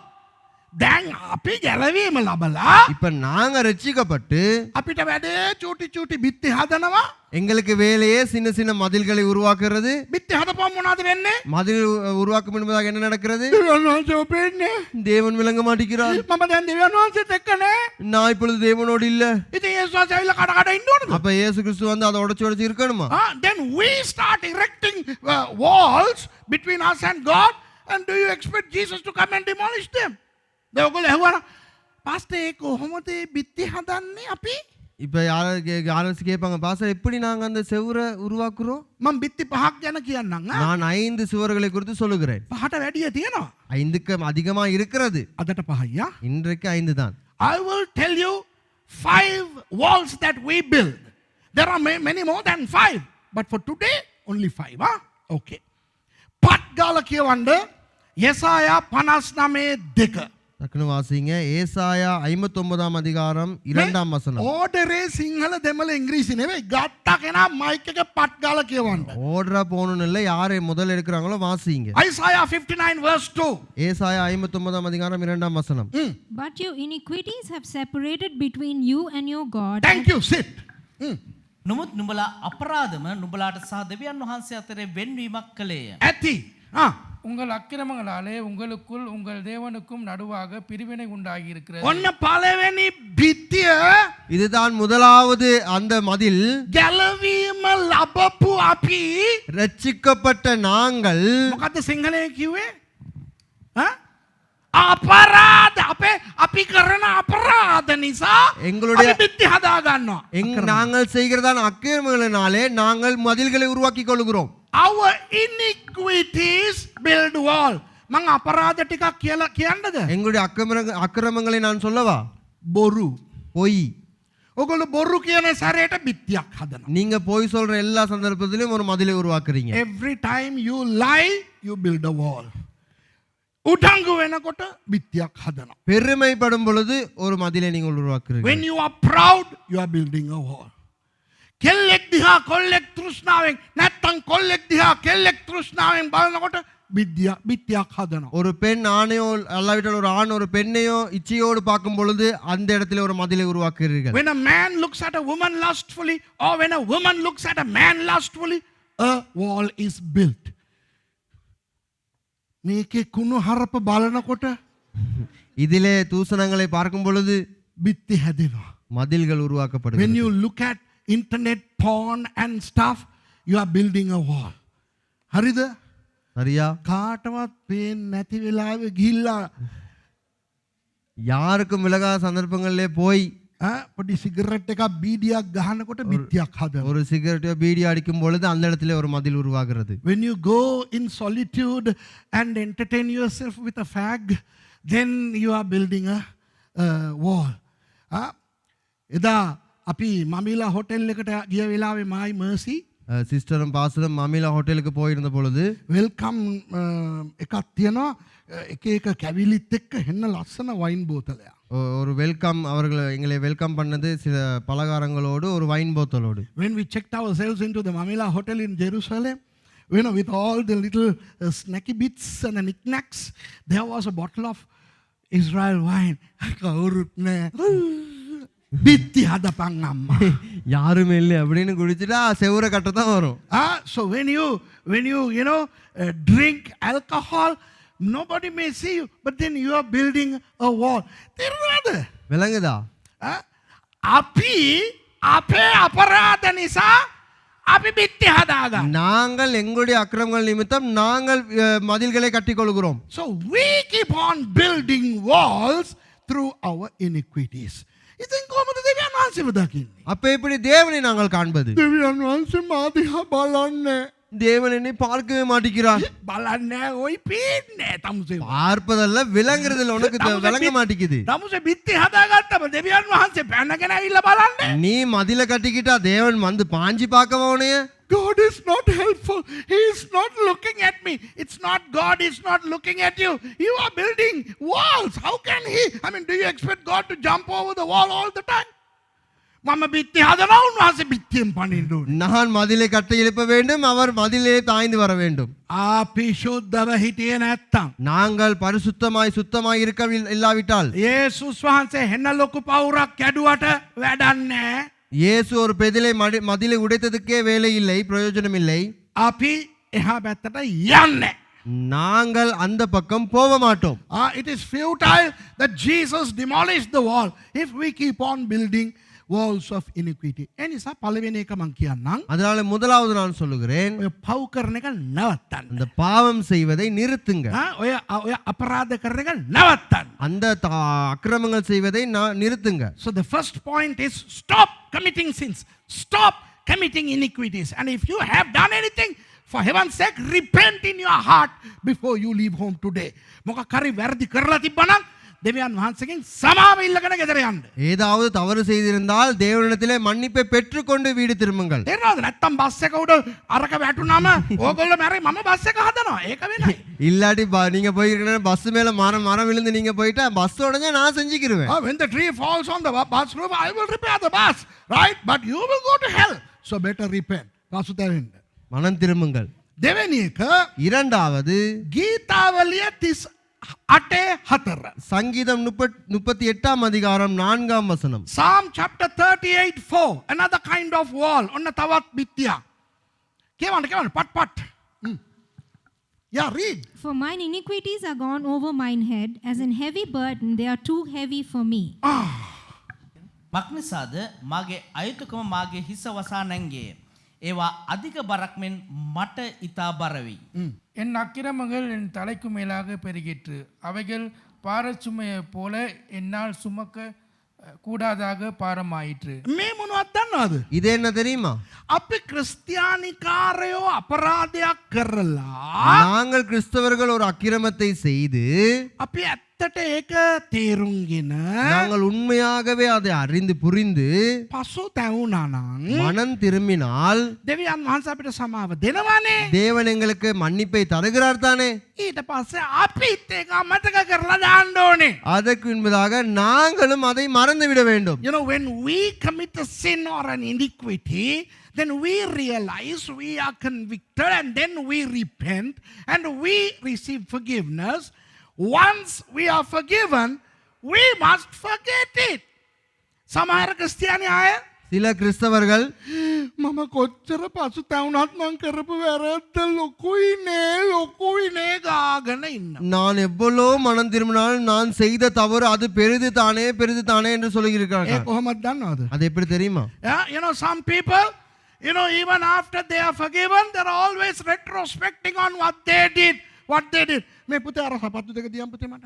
දැන් අපි ගැලවීම ලබලා இப்ப நாங்க ரட்சிக்கப்பட்டு අපිට වැඩේ චූටි චූටි බිත්ති හදනවා. எங்களுக்கு வேலையே சின்ன சின்ன மதில்களை உருவாக்குறது. බිත්ති හදපුවම මොනවද වෙන්නේ? மதில் உருவாக்கும் என்பதாக என்ன நடக்கிறது? දෙවියන් වහන්සේ ඔපෙන්නේ. தேவன் விளங்க மாட்டேங்கிறார். මම දැන් දෙවියන් වහන්සේත් එක්ක නෑ. நான் இப்பொழுது தேவனோடு இல்ல. ඉතින් යේසුස් වහන්සේ ඇවිල්ලා කඩ කඩ ඉන්න ඕනද? அப்ப இயேசு கிறிஸ்து வந்து அதை உடைச்சு இருக்கணுமா? Then we start erecting walls between us and God, and do you expect Jesus to come and demolish them? ඔයගොල්ලෝ ඇහුවා පාස්ටර් ඒක කොහොමද බිත්ති හදන්නේ අපි? இப்ப யாராச்சும் கேட்பாங்க, பாஸ்டர் எப்படி நாங்க அந்த செவுரை உருவாக்குறோம்? මම බිත්ති පහක් ගැන කියන්නම්. நான் 5 சுவர்களை குறித்து சொல்லுகிறேன். පහට වැඩිය තියෙනවා. 5க்கு அதிகமா இருக்கிறது. අදට පහයියා. இன்றைக்கு 5 தான். I will tell you 5 walls that we build. There are many more than 5, but for today only 5. Okay. පත් ගාලා කියවන්න යෙසායා 59:2. டக்குனு வாசிங்க. ஏசாயா 59ஆம் அதிகாரம் 2ஆம் வசனம். ඕඩරේ සිංහල දෙමළ ඉංග්‍රීසි නෙවෙයි. ගත්තා කෙනා මයික් එක පත් ගාලා කියවන්න. ஓடுறா போகணும்னு இல்லை, யாரை முதல்ல எடுக்கிறாங்களோ வாசிங்க. Isaiah 59 verse 2. ஏசாயா 59ஆம் அதிகாரம் 2ஆம் வசனம். But your iniquities have separated between you and your God. Thank you. Sit. නොමුත් නුඹලා අපරාධම නුඹලාට සහ දෙවියන් වහන්සේ අතරේ වෙන්වීමක් කළේය. ඇති. உங்கள் அக்கிரமங்களாலே உங்களுக்குள் உங்கள் தேவனுக்கும் நடுவாக பிரிவினை உண்டாகி இருக்கிறது. ඔන්න පළවෙනි බිත්තිය இதுதான் முதலாவது அந்த மதில். ගැලවීම ලබපු අපි ரட்சிக்கப்பட்ட நாங்கள் මොකද්ද සිංහලයෙන් කිව්වේ? අපරාධ අපි කරන අපරාධ නිසා எங்களுடைய අපි බිත්ති හදා ගන්නවා. நாங்கள் செய்கிறதான அக்கிரமங்களினாலே நாங்கள் மதில்களை உருவாக்கி கொள்கிறோம். Our iniquities build wall. මං අපරාධ ටිකක් කියලා කියන්නද? எங்களுடைய அக்கிரமங்களை நான் சொல்லவா? බොරු. பொய். ඔගොල්ලෝ බොරු කියන සැරේට බිත්තියක් හදනවා. நீங்க பொய் சொல்ற எல்லா சந்தர்ப்பத்திலும் ஒரு மதிலை உருவாக்குறீங்க. Every time you lie, you build a wall. උඩංගු වෙනකොට බිත්තියක් හදනවා. பெருமைப்படும் பொழுது ஒரு மதிலை நீங்கள் உருவாக்குறீங்க. When you are proud, you are building a wall. කෙල්ලෙක් දිහා කොල්ලෙක් තෘෂ්ණාවෙන් නැත්තම් කොල්ලෙක් දිහා කෙල්ලෙක් තෘෂ්ණාවෙන් බලනකොට බිත්තියක් හදනවා. ஒரு பெண் ஆணையோ அல்லாவிட்டால் ஒரு ஆண் ஒரு பெண்ணையோ இச்சையோடு பார்க்கும் பொழுது அந்த இடத்துல ஒரு மதிலை உருவாக்குறீர்கள். When a man looks at a woman lustfully, or when a woman looks at a man lustfully, a wall is built. මේකේ කුණු හරප බලනකොට இதிலே தூசணங்களை பார்க்கும் பொழுது බිත්ති හැදෙනවා. மதில்கள் When உருவாக்கப்படுகிறது. you look at internet porn and stuff, you are building a wall. හරිද? சரியா? කාටවත් පේන්නේ නැති වෙලාවෙ ගිහිල්ලා யாருக்கும் விலகாத சந்தர்ப்பங்களிலே போய் පොඩි සිගරට් එකක් බීඩියක් ගහනකොට බිත්තියක් හදනවා. ஒரு சிகரெட்டோ பீடி அடிக்கும் பொழுது அந்த இடத்துல ஒரு மதில் உருவாகிறது. When you go in solitude and entertain yourself with a fag, then you are building a wall. එදා අපි මමිලා හොටෙල් එකට ගිය වෙලාවේ මායි මර්සි சிஸ்டரும் பாஸ்டரும் மமிலா ஹோட்டலுக்கு போயிருந்த பொழுது වෙල්කම් එකක් තියෙනවා එක එක කැවිලිත් එක්ක හෙන්න ලස්සන වයින් බෝතලයක්. ஒரு வெல்கம் அவர்கள் எங்களை வெல்கம் பண்ணது சில பலகாரங்களோடு ஒரு wine போத்தலோடு. When we checked ourselves into the Mamila Hotel in Jerusalem, you know, with all the little snacky bits and the knickknacks, there was a bottle of Israel wine. කවුරුත් නෑ. බිත්ති හදපන් අම්මා. யாருமே இல்லை அப்படின்னு குடிச்சிட்டா செவுர கட்ட தான் வரும். So when you know, drink alcohol, nobody may see you, but then you are building a wall. තේරුණාද? விளங்குதா? අපි අපේ අපරාධ නිසා අපි බිත්ති හදාගන්න. நாங்கள் எங்களுடைய அக்கிரமங்கள் நிமித்தம் நாங்கள் மதில்களை கட்டிக்கொள்கிறோம். So we keep on building walls through our iniquities. ඉතින් කොහොමද දෙවියන් වහන්සේව දකින්නේ? அப்ப எப்படி தேவனை நாங்கள் காண்பது? දෙවියන් වහන්සේ මා දිහා බලන්නේ. தேவன் என்னை பார்க்கவே மாட்டேங்கிறார். බලන්නේ ඔයි පේන්නේ තමුසේ. பார்ப்பதல்ல விளங்குறதுல உனக்கு விளங்க மாட்டேங்குது. තමුසේ බිත්ති හදාගත්තම දෙවියන් වහන්සේ පැනගෙන ඇවිල්ලා බලන්නේ. நீ மதில கட்டிக்கிட்டா தேவன் வந்து பாஞ்சி பார்க்கவா உனைய? God is not helpful. He is not looking at me. It's not God is not looking at you. You are building walls. How can he? I mean, do you expect God to jump over the wall all the time? මම බිත්ති හදනවා උන්වහන්සේ බිත්තියෙන් පනින්න ඕනේ. நான் மதிலை கட்டி எழுப்ப வேண்டும், அவர் மதிலே தாய்ந்து வர வேண்டும். අපි සුද්ධව හිටියේ නැත්තම් நாங்கள் பரிசுத்தமாய் சுத்தமாய் இருக்க இல்லாவிட்டால் යේසුස් වහන්සේ හෙන්න ලොකු පවුරක් කැඩුවට වැඩක් නැහැ. இயேசு ஒரு பெதிலை மதிலை உடைத்ததுக்கே வேலை இல்லை, பிரயோஜனம் இல்லை. අපි එහා පැත්තට යන්නේ. நாங்கள் அந்த பக்கம் போக மாட்டோம். It is futile that Jesus demolished the wall if we keep on building walls of iniquity. එනිසා පළවෙනි එක මම කියන්නම්. அதனால முதலாவது நான் சொல்லுகிறேன், ඔය පව් කරන එක නවත්තන්න. அந்த பாவம் செய்வதை நிறுத்துங்க. ඔය අපරාධ කරන එක නවත්තන්න. அந்த அக்கிரமங்கள் செய்வதை நிறுத்துங்க. So the first point is stop committing sins. Stop committing iniquities. And if you have done anything, for heaven's sake, repent in your heart before you leave home today. මොකක් හරි වැරදි කරලා තිබ්බනම් දෙවියන් වහන්සේගෙන් සමාව ඉල්ලගෙන ගෙදර යන්න. ஏதாவது தவறு செய்திருந்தால் தேவனிடத்திலே மன்னிப்பை பெற்றுக்கொண்டு வீடு திரும்புங்கள். තේරෙනවද? නැත්තම් බස් එක උඩ අරක වැටුනම ඕගොල්ලෝ මැරෙයි මම බස් එක හදනවා. ඒක වෙනයි. இல்லாட்டி நீங்க போயிருக்கீங்கன்னா பஸ் மேல மரம் விழுந்து நீங்க போயிட்டா பஸ் உடனே நான் செஞ்சுக்கிருவேன். When the tree falls on the bus roof, I will repair the bus. Right? But you will go to hell. So better repent. පසුතැවෙන්න. மனம் திரும்புங்கள். දෙවෙනි එක இரண்டாவது ගීතාවලිය 38:4. சங்கீதம் 38ஆம் அதிகாரம் 4ஆம் வசனம். Psalm chapter 38:4. Another kind of wall. ඔන්න තවත් බිත්තියක්. කියවන්න පට්. Yeah, read. For mine iniquities are gone over mine head, as in heavy burden, they are too heavy for me. මක්නිසාද මාගේ අයුතුකම මාගේ හිස වසා නැංගේ. ඒවා අධික බරක් මෙන් මට ඉතා බරවි. என் அக்கிரமங்கள் என் தலைக்கு மேலாக பெருகிற்று. அவைகள் பாரச்சுமையைப் போல என்னால் சுமக்க கூடாதாக பாரமாயிற்று. මේ මොනවද දන්නවද? இது என்ன தெரியுமா? අපි ක්‍රිස්තියානිකාරයෝ අපරාධයක් කරලා நாங்கள் கிறிஸ்தவர்கள் ஒரு அக்கிரமத்தை செய்து අපි ඇත්තට ඒක තේරුම්ගෙන நாங்கள் உண்மையாகவே அதை அறிந்து புரிந்து පසු තැවුනා නම් மனம் திரும்பினால் දෙවියන් වහන්සේ අපිට සමාව දෙනවනේ. தேவன் எங்களுக்கு மன்னிப்பை தருகிறார் தானே. ඊට පස්සේ අපිත් ඒක අමතක කරලා දාන්න ඕනේ. அதற்கு என்பதாக நாங்களும் அதை மறந்து விட வேண்டும். You know, when we commit a sin or an iniquity, then we realize we are convicted and then we repent and we receive forgiveness. Once we are forgiven, we must forget it. සමහර ක්‍රිස්තියානි අය சில கிறிஸ்தவர்கள் මම කොච්චර පසු තැවුනත් මං කරපු වැරද්ද ලොකුයිනේ ගාගෙන ඉන්නවා. நான் எவ்வளோ மனம் திரும்பினாலும் நான் செய்த தவறு அது பெரிது தானே என்று ඒ சொல்லியிருக்காங்க. කොහොමද දන්නවද? அது எப்படி தெரியுமா? Yeah, you know, some people, you know, even after they are forgiven, they're always retrospecting on what they did. මේ පුතේ අර සපත්තු දෙක දියම් පුතේ මට.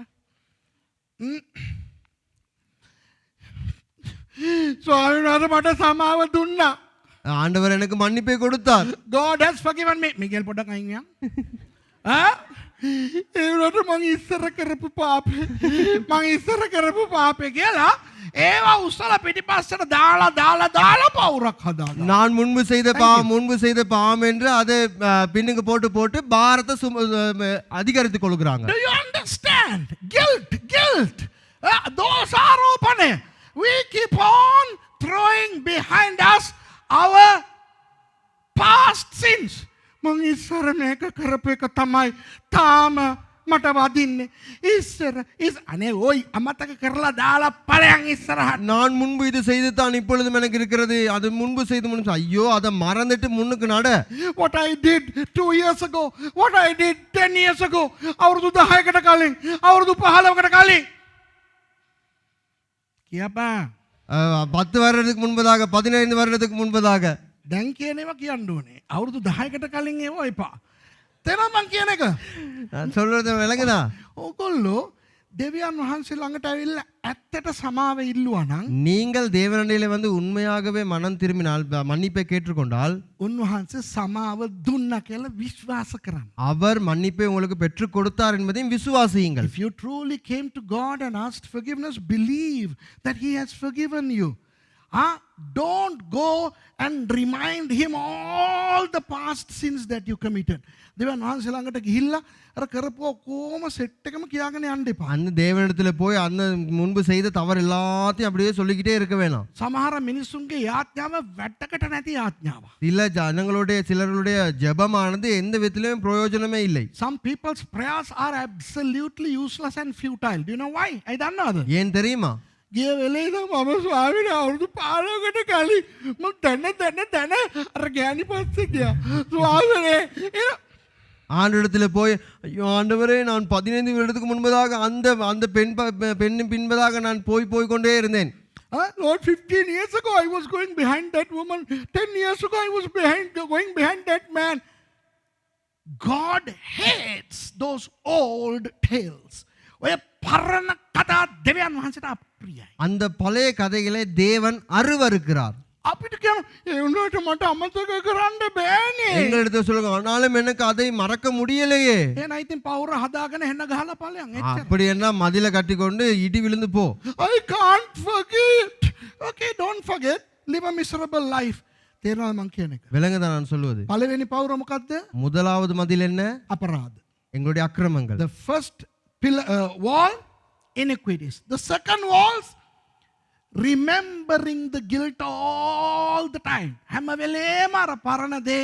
ස්වාමීන් වහන්සේ මට සමාව දුන්නා. ஆண்டவர் எனக்கு மன்னிப்பை கொடுத்தார். God has forgiven me. Miguel පොඩ්ඩක් අයින් යන්න. ඒ වුණාට මං ඉස්සර කරපු පාපේ කියලා ඒවා උස්සලා පිටිපස්සට දාලා දාලා දාලා පවුරක් හදාගන්න. நான் முன்பு செய்த பாவம் என்று அதை பின்னுக்கு போட்டு போட்டு பாரத்தை அதிகரித்துக் கொள்கிறாங்க. Do you understand? Guilt. දෝෂාරෝපණය. We keep on throwing behind us our past sins. මං ඉස්සර මේක කරපු එක තමයි තාම මට වදින්නේ. ඉස්සර අනේ ඔයි අමතක කරලා දාලා ඵලයන් ඉස්සරහට. நான் முன்பு இது செய்து தான் இப்பொழுதும் எனக்கு இருக்கிறது, அது முன்பு செய்து முன்பு ஐயோ அதை மறந்துட்டு முன்னுக்கு நட. What I did 2 years ago, what I did 10 years ago, අවුරුදු 10කට කලින්, අවුරුදු 15කට කලින්. කියපා. 10 வருடத்துக்கு முன்பதாக, 15 வருடத்துக்கு முன்பதாக. දැන් කියන ඒවා කියන්න ඕනේ. අවුරුදු 10කට කලින් ඒවා එපා. තේරෙනවද මං කියන එක? நான் சொல்றது விளங்குதா? ඕගොල්ලෝ දෙවියන් වහන්සේ ළඟට ඇවිල්ලා ඇත්තට සමාව ඉල්ලුවා නම් நீங்கள் தேவனிலே வந்து உண்மையாகவே மனம் திரும்பினால், மன்னிப்பை கேட்டுக்கொண்டால், උන්වහන්සේ සමාව දුන්නා කියලා විශ්වාස කරන්න. அவர் மன்னிப்பை உங்களுக்கு பெற்றுக் கொடுத்தார் என்பதையும் விசுவாசியுங்கள். If you truly came to God and asked forgiveness, believe that He has forgiven you. Don't go and remind Him all the past sins that you committed. දෙවියන් වහන්සේ ළඟට ගිහිල්ලා අර කරපුව කොහොම සෙට් එකම කියාගෙන යන්න එපා. அந்த தேவனிடத்துல போய் அந்த முன்பு செய்த தவறு எல்லாத்தையும் அப்படியே சொல்லிக்கிட்டே இருக்க வேணாம். සමහර මිනිසුන්ගේ යාඥාව වැටකට නැති යාඥාවක්. சிலர்களுடைய ஜெபமானது எந்த விதத்திலும் பிரயோஜனமே இல்லை. Some people's prayers are absolutely useless and futile. Do you know why? I don't know. ஏன் தெரியுமா? ගිය වෙලේ ඉඳන් මම ස්වාමීන් අවුරුදු 15කට කලින් මම දැන අර ගෑණි පස්සේ ගියා. ස්වාමීනේ ஆண்டிடத்துல போய் ஐயோ ஆண்டவரே, நான் 15 வருடத்துக்கு முன்பதாக அந்த பெண்ணின் பின்பதாக நான் போய் கொண்டே இருந்தேன். Lord, 15 years ago I was going behind that woman. 10 years ago I was going behind that man. God hates those old tales. ඔය පරණ කතා දෙවියන් වහන්සේට අප්‍රියයි. அந்த பழைய கதைகளை தேவன் அருவருக்கிறார். අපිට කියන ඒ උනාට මට අමතක කරන්න බෑනේ. எங்களிடத்துல சொல்லுங்க, ஆனாலும் எனக்கு அதை மறக்க முடியலையே. එහෙනම් ඉතින් පවුර හදාගෙන එන්න ගහලා ඵලයන් එච්චර. அப்படி என்ன மதில கட்டிக்கொண்டு இடி விழுந்து போ. I can't forget. Okay, don't forget. Live a miserable life. තේරෙනවද මං කියන එක? விளங்குதா நான் சொல்வது? පළවෙනි පවුර මොකද්ද? முதலாவது மதில் என்ன? අපරාධ. எங்களுடைய அக்கிரமங்கள். The first wall, iniquities. The second walls, remembering the guilt all the time. හැම වෙලේම අර පරණ දේ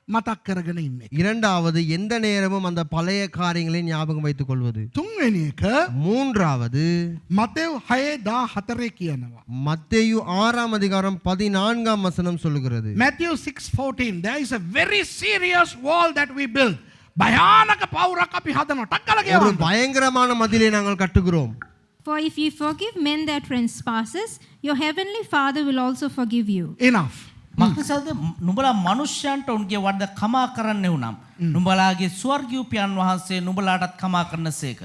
මතක් කරගෙන ඉන්නේ. இரண்டாவது எந்த நேரமும் அந்த பழைய காரியங்களை ஞாபகம் வைத்துக் கொள்வது. තුන්වෙනි එක மூன்றாவது මතෙව් 6:14 කියනවා. மத்தேயு 6ஆம் அதிகாரம் 14ஆம் வசனம் சொல்லுகிறது. Matthew 6:14. There is a very serious wall that we build. භයානක පවුරක් අපි හදනවා. ටක්කල ஒரு කියවන්න. பயங்கரமான மதிலை நாங்கள் கட்டுகிறோம். For if ye forgive men their trespasses, your heavenly Father will also forgive you. Enough. මක්නිසාද නුඹලා මනුෂ්‍යයන්ට උන්ගේ වරද කමා කරන්නේ වුනම් නුඹලාගේ ස්වර්ගීයයන් වහන්සේ නුඹලාටත් කමා කරනසේක.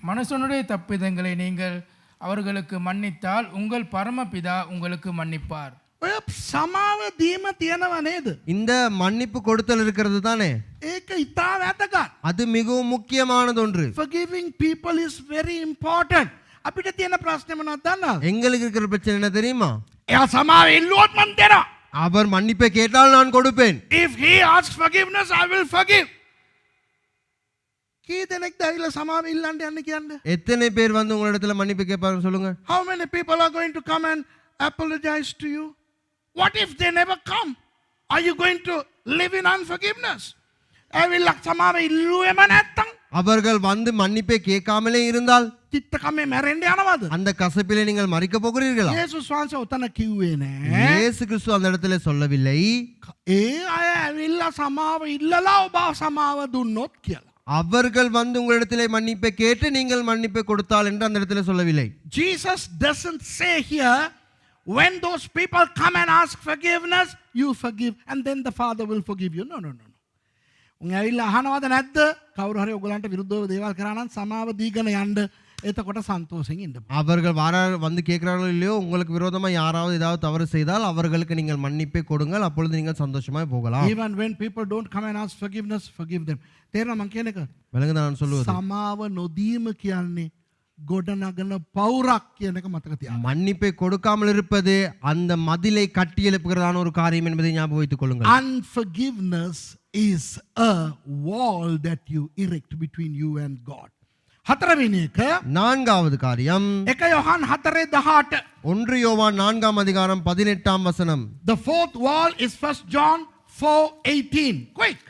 மனுஷனுடைய தப்பிதங்களை நீங்கள் அவர்களுக்கு மன்னித்தால் உங்கள் பரமபிதா உங்களுக்கு மன்னிப்பார். ඔය සමාව දීම තියෙනව නේද? இந்த மன்னிப்பு கொடுத்தல் இருக்கிறது தானே? ඒක ඉතා වැදගත්. அது மிகவும் முக்கியமானது ஒன்று. Forgiving people is very important. අපිට තියෙන ප්‍රශ්නේ මොනවද දන්නවද? எங்களுக்கு இருக்கிற பிரச்சனை என்ன தெரியுமா? එයා සමාව ඉල්ලුවොත් මම දෙනවා. அவர் மன்னிப்பை கேட்டால் நான் கொடுப்பேன். If he asks forgiveness, I will forgive. කී දෙනෙක්ද ඇවිල්ලා සමාව ඉල්ලන්න යන්නේ කියන්නේ? எத்தனை பேர் வந்து உங்களிடத்துல மன்னிப்பு கேட்பாங்க சொல்லுங்க? How many people are going to come and apologize to you? What if they never come? Are you going to live in unforgiveness? ඇවිල්ලා සමාව ඉල්ලුවේම නැත්තම් அவர்கள் வந்து மன்னிப்பை கேட்காமலே இருந்தால் චිත්තකමේ මැරෙන්න යනවද? அந்த கசப்பிலே நீங்கள் மறிக்க போகிறீர்களா? යේසුස් වහන්සේ උතන කිව්වේ නෑ. இயேசு கிறிஸ்து அந்த இடத்துல சொல்லவில்லை ඒ අය ඇවිල්ලා සමාව ඉල්ලලා ඔබ සමාව දුන්නොත් කියලා. அவர்கள் வந்து உங்களிடத்திலே மன்னிப்பை கேட்டு நீங்கள் மன்னிப்பை கொடுத்தால் என்று அந்த இடத்துல சொல்லவில்லை. Jesus doesn't say here, when those people come and ask forgiveness, you forgive and then the Father will forgive you. No. උන් ඇවිල්ලා අහනවද නැද්ද? කවුරු හරි ඔයගලන්ට විරුද්ධව දේවල් කරා නම් සමාව දීගෙන යන්න. එතකොට සන්තෝෂයෙන් ඉන්න. அவர்கள் வந்து கேட்கிறார்களோ இல்லையோ, உங்களுக்கு விரோதமா யாராவது ஏதாவது தவறு செய்தால் அவர்களுக்கு நீங்கள் மன்னிப்பை கொடுங்கள், அப்பொழுது நீங்கள் சந்தோஷமாய் போகலாம். Even when people don't come and ask forgiveness, forgive them. තේරෙනවද මං කියන එක? விளங்குதா நான் சொல்லுவது? සමාව නොදීම කියන්නේ ගොඩනගන පවුරක් කියන එක මතක තියාගන්න. மன்னிப்பை கொடுக்காமல் இருப்பது அந்த மதிலை கட்டி எழுப்புகிறதான ஒரு காரியம் என்பதை ஞாபகம் வைத்துக் கொள்ளுங்கள். Unforgiveness is a wall that you erect between you and God. හතරවෙනි එක நான்காவது காரியம் 1 யோவான் 4:18. 1 யோவான் 4ஆம் அதிகாரம் 18ஆம் வசனம். The fourth wall is 1 John 4:18. Quick.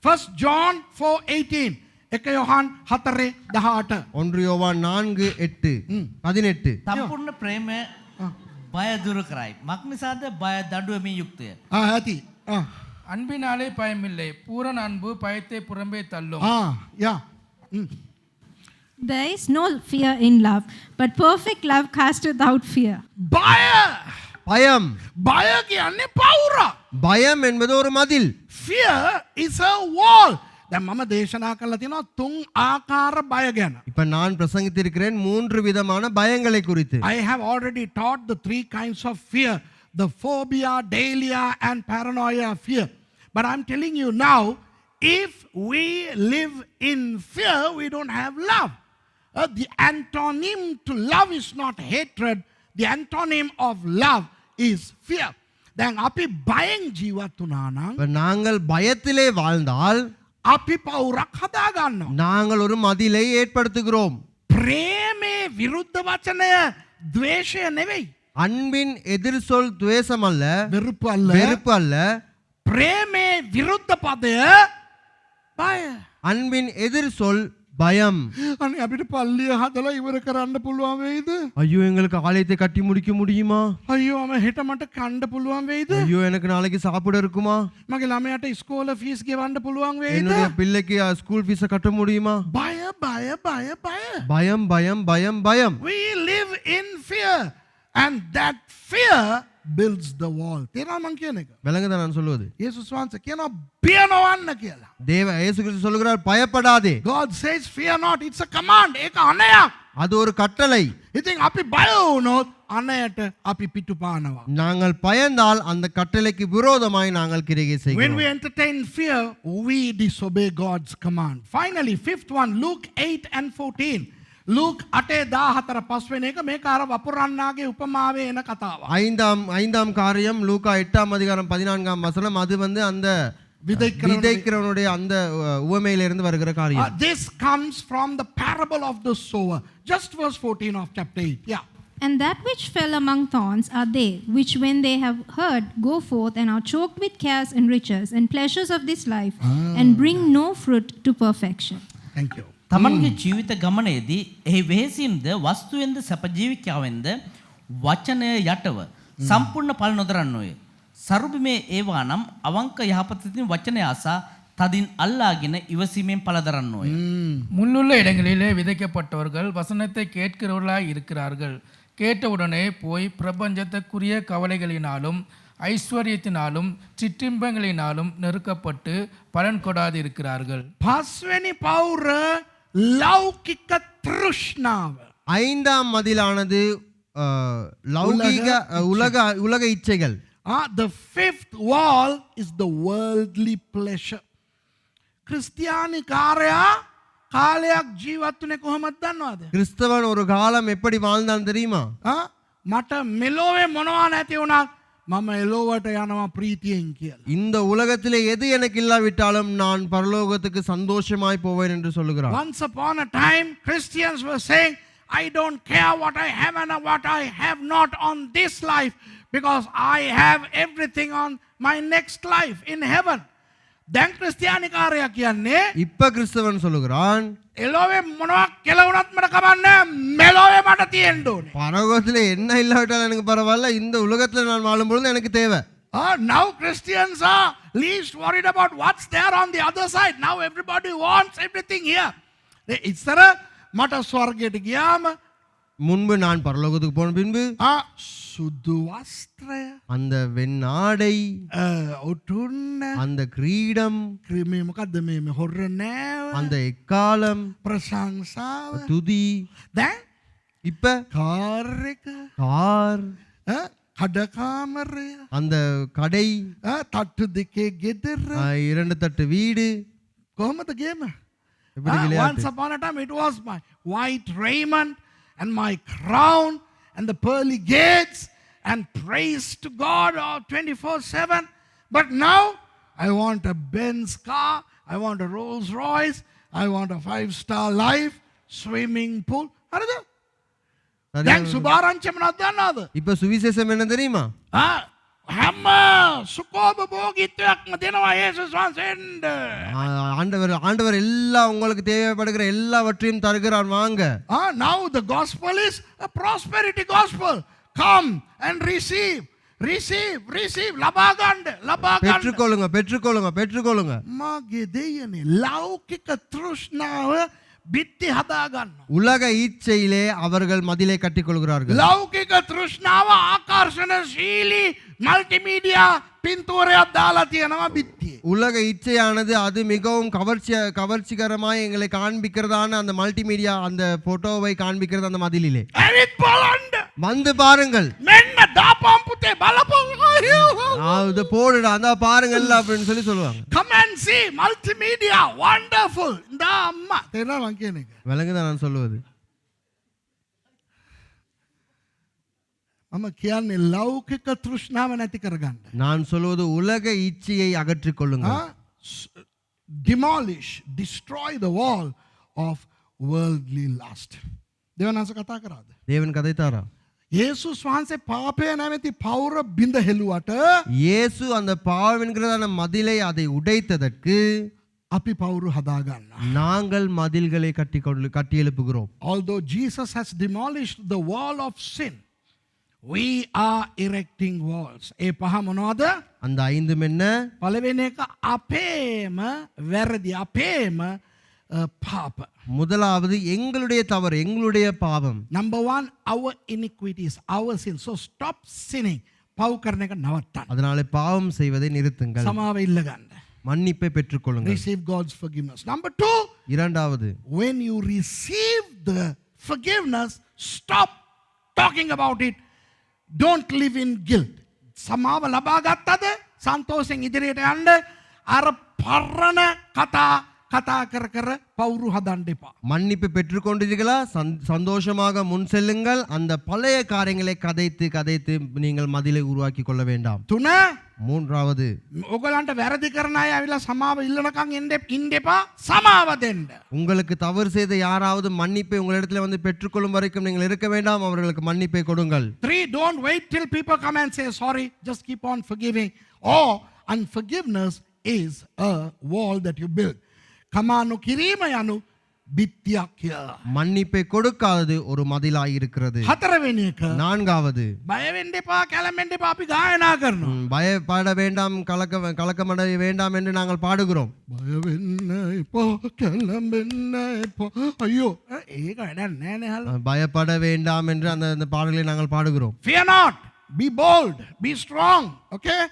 1 John 4:18. 1 யோவான் 4:18. 1 யோவான் 4:8 18. සම්පූර්ණ ප්‍රේමය බය දුරු කරයි. මක් නිසාද? බය දඩුවමින් යුක්තය. ඇති. அன்பினாலே பயமில்லை, பூரண அன்பு பயத்தை புறம்பே தள்ளும். යා. There is no fear in love, but perfect love casteth out fear. බය. பயம். බය කියන්නේ පවුරක්. பயம் என்பது ஒரு மதில். Fear is a wall. දැන් මම දේශනා කරලා තියෙනවා 3 ආකාර බය ගැන. இப்ப நான் பிரசங்கித்திருக்கிறேன் 3 விதமான பயங்களை குறித்து. I have already taught the 3 kinds of fear, the phobia, dahlia and paranoia fear. But I'm telling you now, if we live in fear, we don't have love. The antonym to love is not hatred. The antonym of love is fear. දැන් අපි බයෙන් ජීවත් වුණා නම් இப்ப நாங்கள் பயத்திலே வாழ்ந்தால் අපි පවුරක් හදා ගන්නවා. நாங்கள் ஒரு மதிலை ஏற்படுத்துகிறோம். ප්‍රේමේ විරුද්ධ වචනය ද්වේෂය නෙවෙයි. அன்பின் எதிர் சொல் துவேஷம் அல்ல, වෙරුප අල්ල. வெறுப்பு அல்ல. ප්‍රේමේ විරුද්ධ පදය බය. அன்பின் எதிர் சொல் பயம். අනේ අපිට පල්ලිය හදලා ඉවර කරන්න පුළුවන් වෙයිද? ஐயோ எங்களுக்கு ஆலயத்தை கட்டி முடிக்க முடியுமா? අයියෝ මම හෙට මට කන්න පුළුවන් වෙයිද? ஐயோ எனக்கு நாளைக்கு சாப்பிட இருக்குமா? මගේ ළමයාට ඉස්කෝල ෆීස් ගෙවන්න පුළුවන් වෙයිද? என்னுடைய பிள்ளைக்கு ஸ்கூல் ஃபீஸை கட்ட முடியுமா? බය බය බය බය. பயம் பயம் பயம் பயம். We live in fear and that fear builds the wall. තේරෙනවද මං කියන එක? விளங்குதா நான் சொல்வது? යේසුස් වහන්සේ කියනවා බිය නොවන්න කියලා. இயேசு கிறிஸ்து சொல்லுகிறார் பயப்படாதே. God says fear not. It's a command. ඒක අනයක්. அது ஒரு கட்டளை. ඉතින් අපි බය වුණොත් අනයට අපි පිටු පානවා. நாங்கள் பயந்தால் அந்த கட்டளைக்கு விரோதமாய் நாங்கள் கிரியை When செய்கிறோம். we entertain fear, we disobey God's command. Finally, fifth one, Luke 8 and 14. Luke 8:14 පස්වෙනි එක මේක අර වපුරන්නාගේ උපමාවේ එන කතාවක්. ஐந்தாம் காரியம் லூக்கா 8ஆம் அதிகாரம் 14ஆம் வசனம். அது அந்த விதைக்கிறவனுடைய அந்த உவமையிலிருந்து வருகிற காரியம். This comes from the parable of the sower. Just verse 14 of chapter 8. Yeah. And that which fell among thorns are they, which when they have heard, go forth and are choked with cares and riches and pleasures of this life, and bring no fruit to perfection. Thank you. තමන්ගේ ජීවිත ගමනේදී එහි වෙහෙසින්ද වස්තුවෙන්ද සැප ජීවිකාවෙන්ද වචනය යටව සම්පූර්ණ ඵල නොදරන්නෝය. සරුබිමේ ඒවා නම් අවංක යහපතින් වචනය ආසා තදින් අල්ලාගෙන ඉවසීමෙන් ඵල දරන්නෝය. முள்ளுள்ள இடங்களிலே விதைக்கப்பட்டவர்கள் வசனத்தை கேட்கிறவர்களாய் இருக்கிறார்கள். கேட்டவுடனே போய் பிரபஞ்சத்துக்குரிய கவலைகளினாலும் ஐஸ்வர்யத்தினாலும் சிற்றின்பங்களினாலும் நெருக்கப்பட்டு பலன் கொடாது இருக்கிறார்கள். පස්වෙනි පවුර ලෞකික තෘෂ්ණාව. ஐந்தாம் மதிலானது லௌகிக உலக இச்சைகள். The fifth wall is the worldly pleasure. ක්‍රිස්තියානි කාරයා කාලයක් ජීවත් වුණේ කොහොමද දන්නවද? கிறிஸ்தவன் ஒரு காலம் எப்படி வாழ்ந்தான் தெரியுமா? මට මෙලොවේ මොනවා නැති වුණත් මම එලොවට යනවා ප්‍රීතියෙන් කියලා. இந்த உலகத்திலே எது எனக்கு இல்லாவிட்டாலும் நான் பரலோகத்துக்கு சந்தோஷமாய் போவேன் என்று சொல்லுகிறான். Once upon a time Christians were saying, I don't care what I have and what I have not on this life because I have everything on my next life in heaven. දැන් ක්‍රිස්තියානි කාර්යය කියන්නේ இப்ப கிறிஸ்தவன் சொல்லுகிறான், එලොවේ මොනවක් කෙලවුණත් මට කමන්නේ මෙලොවේ මට තියෙන්න ඕනේ. பரலோகத்திலே என்ன இல்லாவிட்டாலும் எனக்கு பரவாயில்ல, இந்த உலகத்துல நான் வாழும் பொழுது எனக்கு தேவை. Now Christians are least worried about what's there on the other side. Now everybody wants everything here. ඉස්සර මට ස්වර්ගයට ගියාම முன்பு நான் பரலோகத்துக்கு போன பின்பு සුදු වස්ත්‍රය, அந்த வெண்ணாடை, ඔටුන්න, அந்த கிரீடம், ක්‍රීමේ මොකද්ද මේ හොර නෑව, அந்த எக்காலம், ප්‍රශංසාව. துதி. දැන් இப்ப කාර් එක, கார், කඩකාමරය, அந்த கடை, තට්ටු දෙකේ ගෙදර. 2 தட்டு வீடு. කොහොමද ගේම? எப்படி விளையாட்டு Once upon a time, it was my white raiment and my crown and the pearly gates and praise to God 24/7. But now, I want a Benz car, I want a Rolls Royce, I want a 5-star life, swimming pool. හරිද? දැන් සුභාරංචි මොනවද දන්නවද? இப்ப சுவிசேஷம் என்ன தெரியுமா? හැම සුකෝපභෝගීත්වයක්ම දෙනවා යේසුස් වහන්සේට. ஆண்டவர் எல்லா உங்களுக்கு தேவைப்படுகிற எல்லாவற்றையும் தருகிறார் வாங்க. Now the gospel is a prosperity gospel. Come and receive. ලබා ගන්න. பெற்றுக்கொள்ளுங்க. මගේ දෙයනේ ලෞකික තෘෂ්ණාව බිත්ති හදා ගන්නවා. உலக இச்சையிலே அவர்கள் மதிலை கட்டிக்கொள்கிறார்கள். ලෞකික තෘෂ්ණාව ආකර්ෂණශීලී මල්ටිමීඩියා පින්තූරයක් දාලා තියෙනවා බිත්තියේ. உலக இச்சையானது அது மிகவும் கவர்ச்சிகரமாய் எங்களை காண்பிக்கிறதான அந்த மல்டிமீடியா அந்த போட்டோவை காண்பிக்கிறது அந்த மதிலிலே. ඇවිත් බලන්න. வந்து பாருங்கள். මෙන්න දාපම් පුතේ බලපන්. அது போடுடா அந்த பாருங்கள் அப்படின்னு சொல்லுவாங்க. Come and see multimedia wonderful. இந்த அம்மா தெரியல நான் கேனேங்க. விளங்குதா நான் சொல்லுவது? මම කියන්නේ ලෞකික තෘෂ්ණාව නැති කරගන්න. நான் சொல்வது உலக இச்சையை அகற்றிக் கொள்ளுங்கள். Demolish, destroy the wall of worldly lust. දෙවනස කතා කරාද? தேவன் கதைத்தாரா? යේසුස් වහන්සේ පාපය නැමැති පවුර බිඳ හෙළුවට இயேசு அந்த பாவம் என்கிறதான மதிலை அதை உடைத்ததற்கு අපි පවුරු හදා ගන්නවා. நாங்கள் மதில்களை கட்டி எழுப்புகிறோம். Although Jesus has demolished the wall of sin, we are erecting walls. ඒ පහ මොනවද? அந்த ஐந்தும் என்ன? පළවෙනි එක අපේම වැරදි අපේම පාප. முதலாவது எங்களுடைய தவறு எங்களுடைய பாவம். Number 1, our iniquities, our sins. So stop sinning. පව් කරන එක නවත්තන්න. அதனால பாவம் செய்வதை நிறுத்துங்கள். සමාව ඉල්ල ගන්න. மன்னிப்பை பெற்றுக்கொள்ளுங்கள். Receive God's forgiveness. Number 2, இரண்டாவது when you receive the forgiveness, stop talking about it. Don't live in guilt. සමාව ලබා ගත්තද සන්තෝෂෙන් ඉදිරියට යන්න. අර පරණ කතා කර පවුරු හදන්න එපා. மன்னிப்பு பெற்றுக்கொண்டீர்களா? சந்தோஷமாக முன் செல்லுங்கள். அந்த பழைய காரியங்களை கதைத்து நீங்கள் மதிலை உருவாக்கி கொள்ள வேண்டாம். 3, மூன்றாவது ඔයගලන්ට වැරදි කරන අය ඇවිල්ලා සමාව ඉල්ලනකම් ඉන්න එපා. සමාව දෙන්න. உங்களுக்கு தவறு செய்த யாராவது மன்னிப்பை உங்களிடத்தில் வந்து பெற்றுக்கொள்ளும் வரைக்கும் நீங்கள் இருக்க வேண்டாம். அவர்களுக்கு மன்னிப்பை கொடுங்கள். 3, don't wait till people come and say sorry. Just keep on forgiving. Or unforgiveness is a wall that you build. කමානු කිරීම යනු බිත්තියක් කියලා. மன்னிப்பை கொடுக்காதது ஒரு மதிலாய் இருக்கிறது. 4වෙනි එක, நான்காவது බය වෙන්න එපා, කැළඹෙන්න එපා. අපි ගායනා කරනවා. பயப்பட வேண்டாம், கலக்கமடைய வேண்டாம் என்று நாங்கள் பாடுகிறோம். බය වෙන්න එපා, කැළඹෙන්න එපා. අයියෝ ඒක වැඩක් නෑ නේ හල. பயப்பட வேண்டாம் என்று அந்த பாடலை நாங்கள் பாடுகிறோம். Fear not, be bold, be strong. Okay?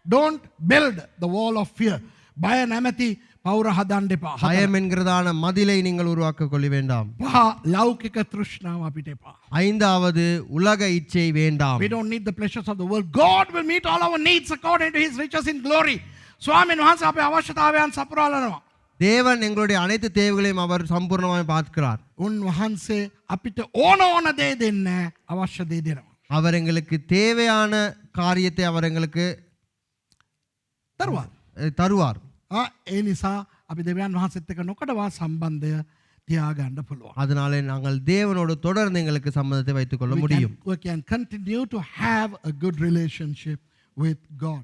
Don't build the wall of fear. බය නැමැති පවුර හදන්න එපා. பயம் என்கிறதான மதிலை நீங்கள் உருவாக்க கொள்ள வேண்டாம். 5, ලෞකික තෘෂ්ණාව අපිට එපා. ஐந்தாவது உலக இச்சை வேண்டாம். We don't need the pleasures of the world. God will meet all our needs according to his riches in glory. ස්වාමීන් වහන්සේ අපේ අවශ්‍යතාවයන් සපුරාලනවා. தேவன் எங்களுடைய அனைத்து தேவைகளையும் அவர் சம்பூர்ணமாய் பார்க்கிறார். උන්වහන්සේ අපිට ඕන දේ දෙන්න අවශ්‍ය දේ දෙනවා. அவர் எங்களுக்கு தேவையான காரியத்தை அவர் எங்களுக்கு தருவார். ඒ නිසා අපි දෙවියන් වහන්සේත් එක්ක නොකඩවා සම්බන්ධය තියාගන්න පුළුවන්. அதனாலே நாங்கள் தேவனோடு தொடர்ந்து எங்களுக்கு சம்பந்தத்தை வைத்துக் கொள்ள முடியும். We can continue to have a good relationship with God.